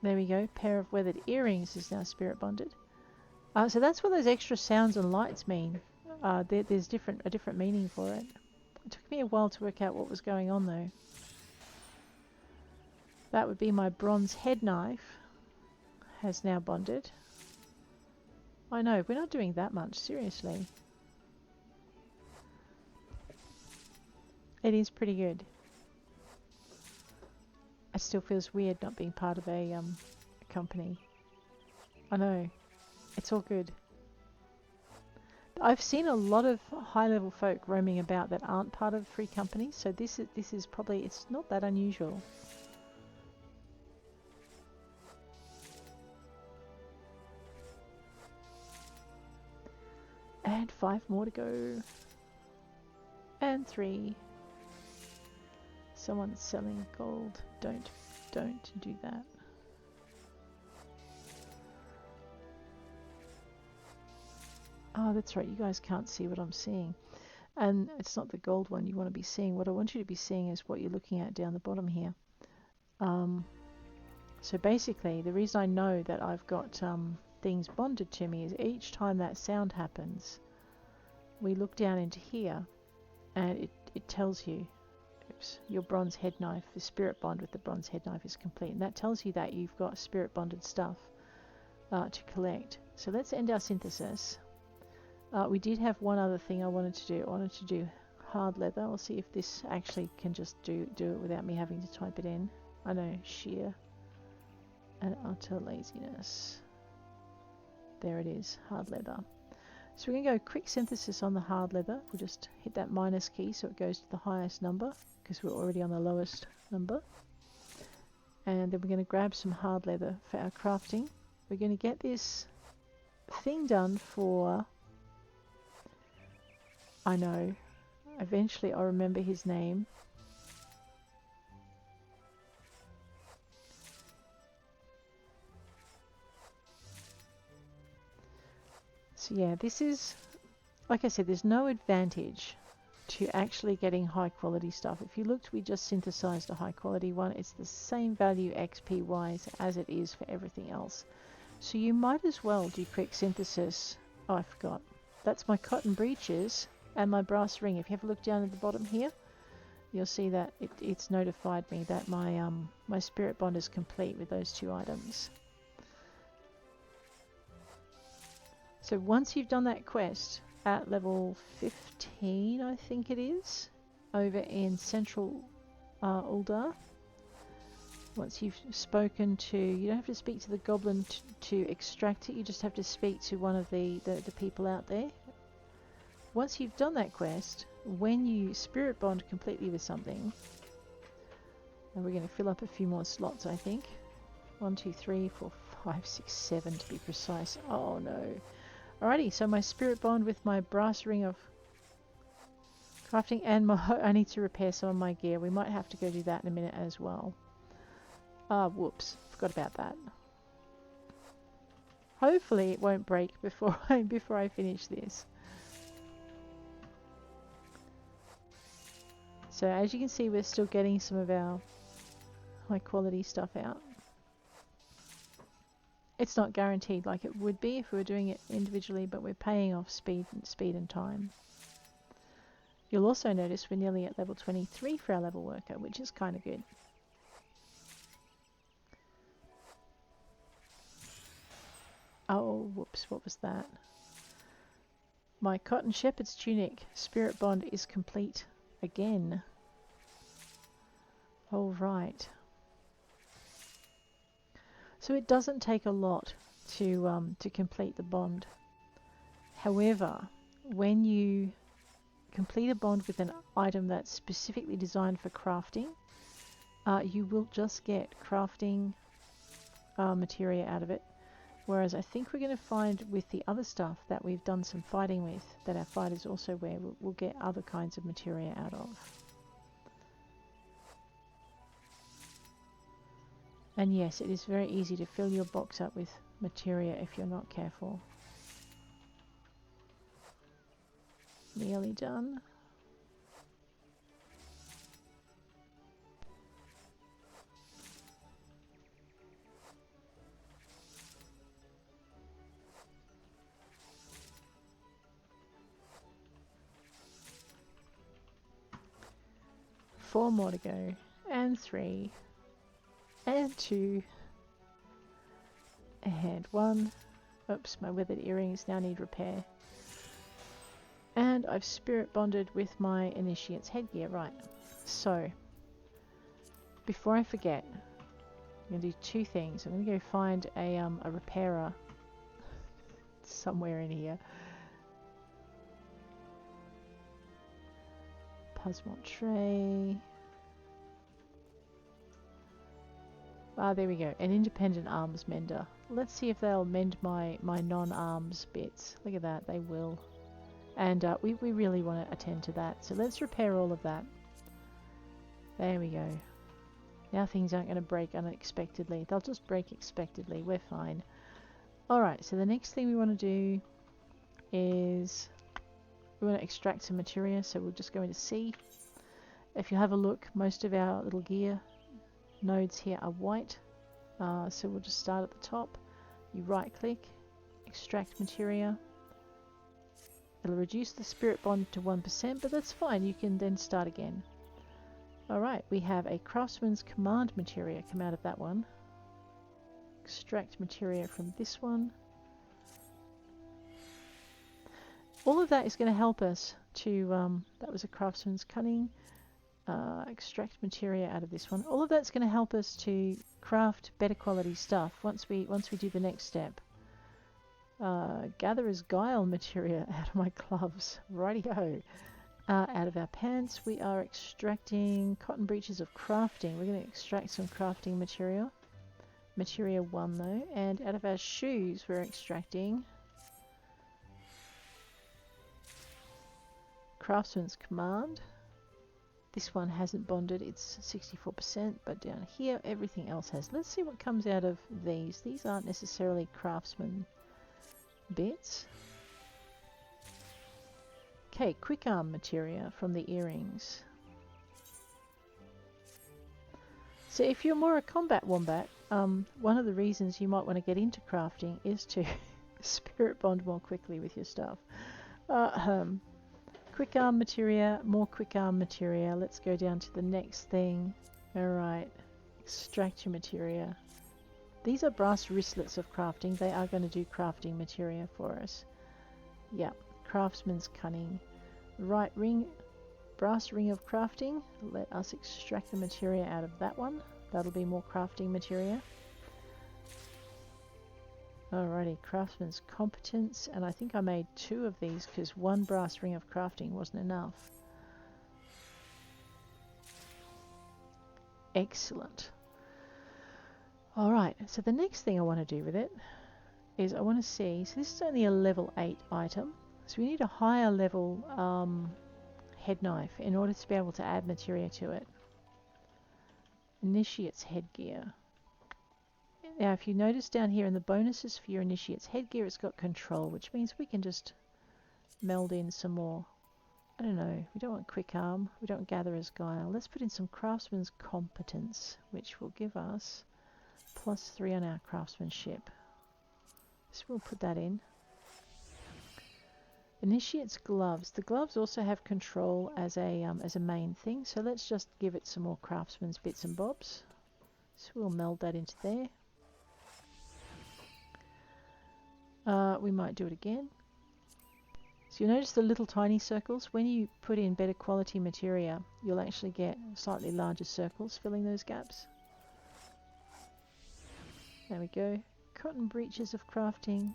there we go, pair of weathered earrings is now spirit bonded. So that's what those extra sounds and lights mean. There's a different meaning for it. It took me a while to work out what was going on though. That would be my bronze head knife has now bonded. I know, we're not doing that much, seriously. It is pretty good. It still feels weird not being part of a company. I know. It's all good. I've seen a lot of high-level folk roaming about that aren't part of free companies, so this is probably, it's not that unusual. And 5 more to go. And 3. Someone's selling gold. Don't do that. Oh, that's right. You guys can't see what I'm seeing. And it's not the gold one you want to be seeing. What I want you to be seeing is what you're looking at down the bottom here. So basically, the reason I know that I've got things bonded to me is each time that sound happens, we look down into here, and it tells you, oops, your bronze head knife, the spirit bond with the bronze head knife is complete. And that tells you that you've got spirit bonded stuff to collect. So let's end our synthesis. We did have one other thing I wanted to do. I wanted to do hard leather. I'll see if this actually can just do it without me having to type it in. I know, sheer and utter laziness. There it is, hard leather. So we're going to go quick synthesis on the hard leather. We'll just hit that minus key so it goes to the highest number because we're already on the lowest number. And then we're going to grab some hard leather for our crafting. We're going to get this thing done for... I know. Eventually I'll remember his name. So yeah, this is, like I said, there's no advantage to actually getting high quality stuff. If you looked, we just synthesized a high quality one. It's the same value XP wise as it is for everything else. So you might as well do quick synthesis. Oh, I forgot. That's my cotton breeches and my brass ring. If you have a look down at the bottom here, you'll see that it's notified me that my my spirit bond is complete with those 2 items. So once you've done that quest at level 15, I think it is, over in Central Uldar, once you've spoken to, you don't have to speak to the goblin to extract it, you just have to speak to one of the people out there. Once you've done that quest, when you spirit bond completely with something, and we're going to fill up a few more slots, I think. 1, 2, 3, 4, 5, 6, 7 to be precise. Oh no. Alrighty, so my spirit bond with my brass ring of crafting, and I need to repair some of my gear. We might have to go do that in a minute as well. Whoops, forgot about that. Hopefully it won't break before I finish this. So as you can see, we're still getting some of our high quality stuff out. It's not guaranteed like it would be if we were doing it individually, but we're paying off speed and time. You'll also notice we're nearly at level 23 for our level worker, which is kind of good. Oh, whoops, what was that? My cotton shepherd's tunic spirit bond is complete again. All right. So it doesn't take a lot to complete the bond. However, when you complete a bond with an item that's specifically designed for crafting, you will just get crafting materia out of it. Whereas I think we're going to find with the other stuff that we've done some fighting with, that our fighters also wear, we'll get other kinds of materia out of. And yes, it is very easy to fill your box up with materia if you're not careful. Nearly done. Four more to go, and 3, and 2, and 1, Oops, my withered earrings now need repair. And I've spirit bonded with my initiate's headgear. Right, so before I forget, I'm going to do two things. I'm going to go find a repairer somewhere in here. Puzzle tray. Ah, there we go. An independent arms mender. Let's see if they'll mend my non-arms bits. Look at that, they will. And we really want to attend to that. So let's repair all of that. There we go. Now things aren't going to break unexpectedly. They'll just break expectedly. We're fine. Alright, so the next thing we want to do is we want to extract some materia. So we'll just go into C. If you have a look, most of our little gear nodes here are white. So we'll just start at the top. You right click, extract materia. It'll reduce the spirit bond to 1%, but that's fine. You can then start again. Alright, we have a craftsman's command materia come out of that one. Extract materia from this one. All of that is going to help us to, that was a craftsman's cunning. Extract materia out of this one. All of that's going to help us to craft better quality stuff once we do the next step. Gatherer's guile materia out of my gloves. Righty-ho. Out of our pants we are extracting cotton breeches of crafting. We're going to extract some crafting material. Materia 1 though. And out of our shoes we're extracting craftsman's command. This one hasn't bonded, it's 64%, but down here everything else has. Let's see what comes out of these. These aren't necessarily craftsman bits. Okay, quick arm materia from the earrings. So if you're more a combat wombat, one of the reasons you might want to get into crafting is to spirit bond more quickly with your stuff. Quick arm materia, more quick arm materia. Let's go down to the next thing. Alright, extract your materia. These are brass wristlets of crafting. They are going to do crafting materia for us. Yep, craftsman's cunning. Right ring, brass ring of crafting. Let us extract the materia out of that one. That'll be more crafting materia. Alrighty, craftsman's competence, and I think I made 2 of these because 1 brass ring of crafting wasn't enough. Excellent. Alright, so the next thing I want to do with it is I want to see, so this is only a level 8 item, so we need a higher level head knife in order to be able to add materia to it. Initiate's headgear. Now if you notice down here in the bonuses for your initiate's headgear, it's got control, which means we can just meld in some more. I don't know, we don't want quick arm, we don't want gatherer's guile. Let's put in some craftsman's competence, which will give us +3 on our craftsmanship. So we'll put that in. Initiate's gloves. The gloves also have control as a main thing, so let's just give it some more craftsman's bits and bobs. So we'll meld that into there. We might do it again. So you'll notice the little tiny circles. When you put in better quality materia, you'll actually get slightly larger circles filling those gaps. There we go. Cotton breeches of crafting.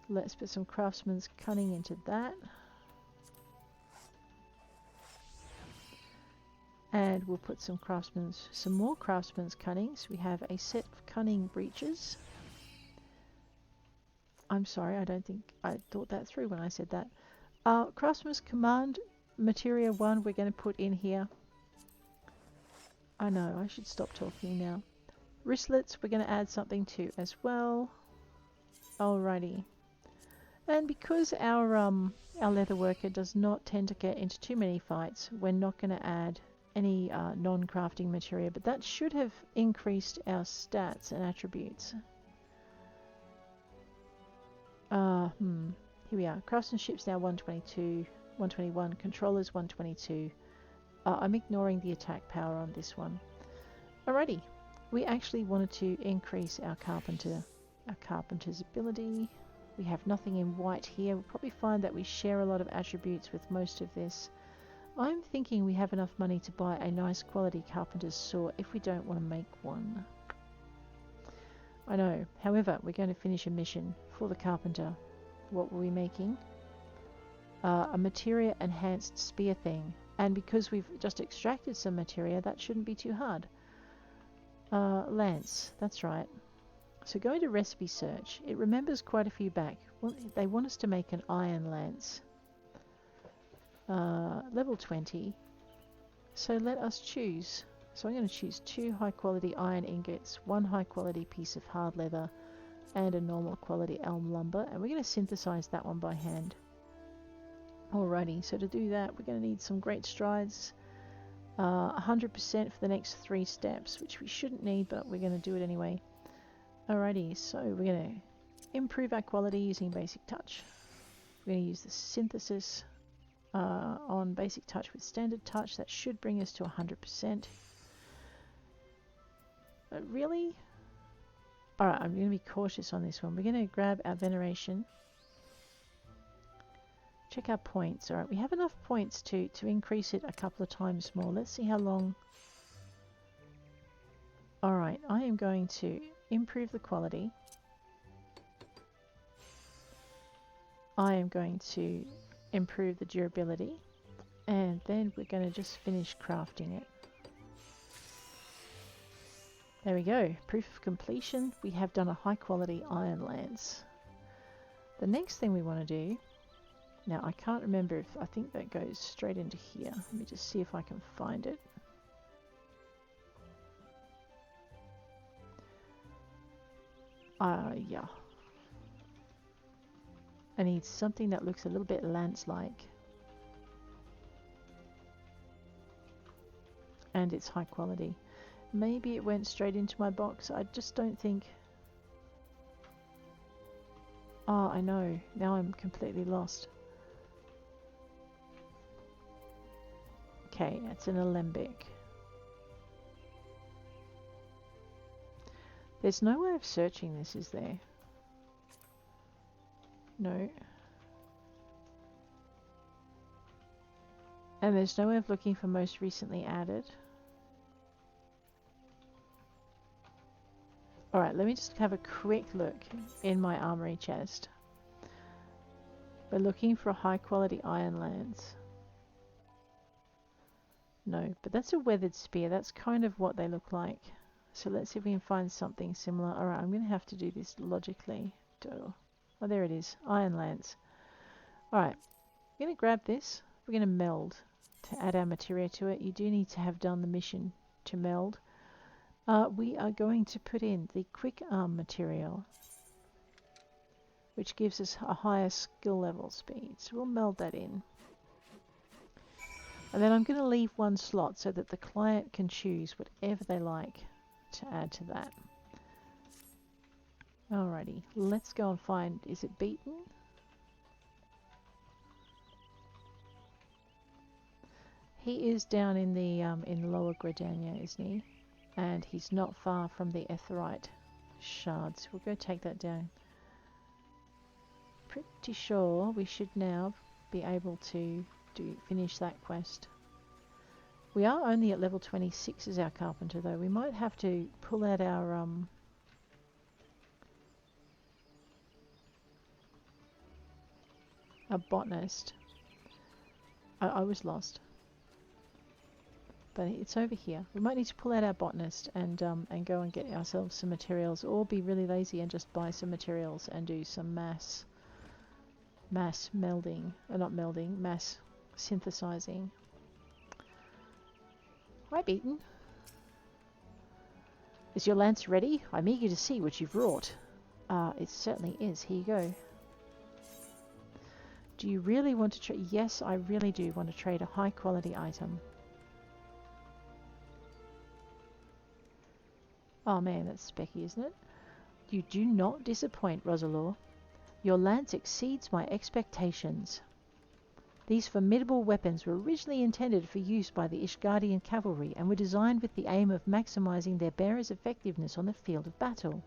Let's put some craftsman's cunning into that. And we'll put some more craftsman's cunning. So we have a set of cunning breeches. I'm sorry, I don't think I thought that through when I said that. Craftsman's command materia 1 we're going to put in here. I know, I should stop talking now. Wristlets we're going to add something to as well. Alrighty. And because our leather worker does not tend to get into too many fights, we're not going to add any non-crafting materia, but that should have increased our stats and attributes. Here we are. Craftsmanship's now 122, 121. Controller's 122. I'm ignoring the attack power on this one. Alrighty. We actually wanted to increase our carpenter's ability. We have nothing in white here. We'll probably find that we share a lot of attributes with most of this. I'm thinking we have enough money to buy a nice quality carpenter's saw if we don't want to make one. I know. However, we're going to finish a mission for the carpenter. What were we making? A materia enhanced spear thing. And because we've just extracted some materia, that shouldn't be too hard. Lance, that's right. So going to recipe search, it remembers quite a few back. Well, they want us to make an iron lance. Level 20. So let us choose. So I'm going to choose 2 high quality iron ingots, 1 high quality piece of hard leather, and a normal quality elm lumber. And we're going to synthesize that one by hand. Alrighty, so to do that, we're going to need some great strides. 100% for the next 3 steps, which we shouldn't need, but we're going to do it anyway. Alrighty, so we're going to improve our quality using basic touch. We're going to use the synthesis on basic touch with standard touch. That should bring us to 100%. Really? Alright, I'm going to be cautious on this one. We're going to grab our veneration. Check our points. Alright, we have enough points to increase it a couple of times more. Let's see how long. Alright, I am going to improve the quality. I am going to improve the durability. And then we're going to just finish crafting it. There we go. Proof of completion. We have done a high quality iron lance. The next thing we want to do. Now I can't remember if I think that goes straight into here. Let me just see if I can find it. Yeah. I need something that looks a little bit lance-like. And it's high quality. Maybe it went straight into my box. I just don't think... Ah, I know. Now I'm completely lost. Okay, it's an alembic. There's no way of searching this, is there? No. And there's no way of looking for most recently added. Alright, let me just have a quick look in my armory chest. We're looking for a high quality iron lance. No, but that's a weathered spear. That's kind of what they look like. So let's see if we can find something similar. Alright, I'm going to have to do this logically. Oh, there it is. Iron lance. Alright, I'm going to grab this. We're going to meld to add our materia to it. You do need to have done the mission to meld. We are going to put in the quick arm material, which gives us a higher skill level speed. So we'll meld that in. And then I'm going to leave 1 slot so that the client can choose whatever they like to add to that. Alrighty, let's go and find, is it beaten? He is down in the Lower Gridania, isn't he? And he's not far from the Etherite shards. We'll go take that down. Pretty sure we should now be able to finish that quest. We are only at level 26 as our carpenter though. We might have to pull out our botanist. I was lost. But it's over here. We might need to pull out our botanist and go and get ourselves some materials, or be really lazy and just buy some materials and do some mass melding, not melding, mass synthesizing. Hi, Beaton. Is your lance ready? I'm eager to see what you've wrought. It certainly is. Here you go. Do you really want to trade? Yes, I really do want to trade a high quality item. Oh man, that's specky, isn't it? You do not disappoint, Roselore. Your lance exceeds my expectations. These formidable weapons were originally intended for use by the Ishgardian cavalry and were designed with the aim of maximizing their bearers' effectiveness on the field of battle.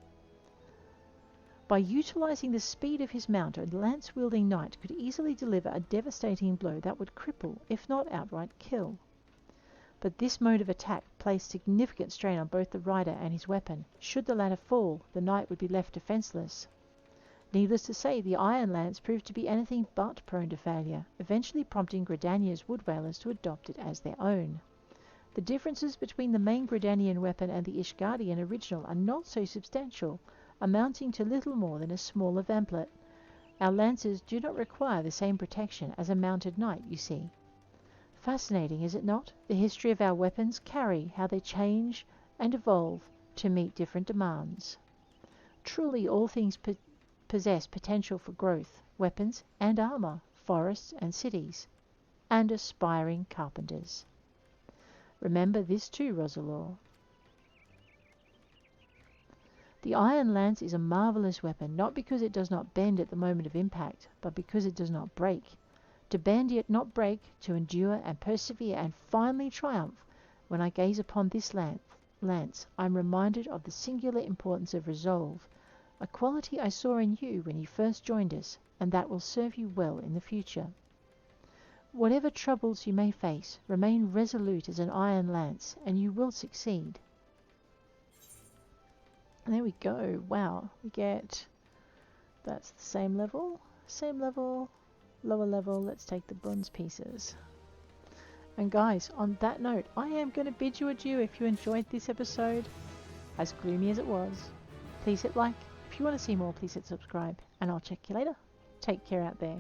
By utilizing the speed of his mount, a lance-wielding knight could easily deliver a devastating blow that would cripple, if not outright kill. But this mode of attack placed significant strain on both the rider and his weapon. Should the latter fall, the knight would be left defenseless. Needless to say, the iron lance proved to be anything but prone to failure, eventually prompting Gridania's wood whalers to adopt it as their own. The differences between the main Gridanian weapon and the Ishgardian original are not so substantial, amounting to little more than a smaller vamplet. Our lances do not require the same protection as a mounted knight, you see. Fascinating, is it not? The history of our weapons carry how they change and evolve to meet different demands. Truly, all things possess potential for growth, weapons and armor, forests and cities, and aspiring carpenters. Remember this too, Roselore. The iron lance is a marvelous weapon, not because it does not bend at the moment of impact, but because it does not break. To bend yet not break, to endure and persevere and finally triumph, when I gaze upon this lance, I am reminded of the singular importance of resolve, a quality I saw in you when you first joined us, and that will serve you well in the future. Whatever troubles you may face, remain resolute as an iron lance, and you will succeed. And there we go. Wow, we get, that's the same level, lower level. Let's take the bronze pieces. And guys, on that note, I am going to bid you adieu. If you enjoyed this episode, as gloomy as it was, please hit like. If you want to see more, please hit subscribe, and I'll check you later. Take care out there.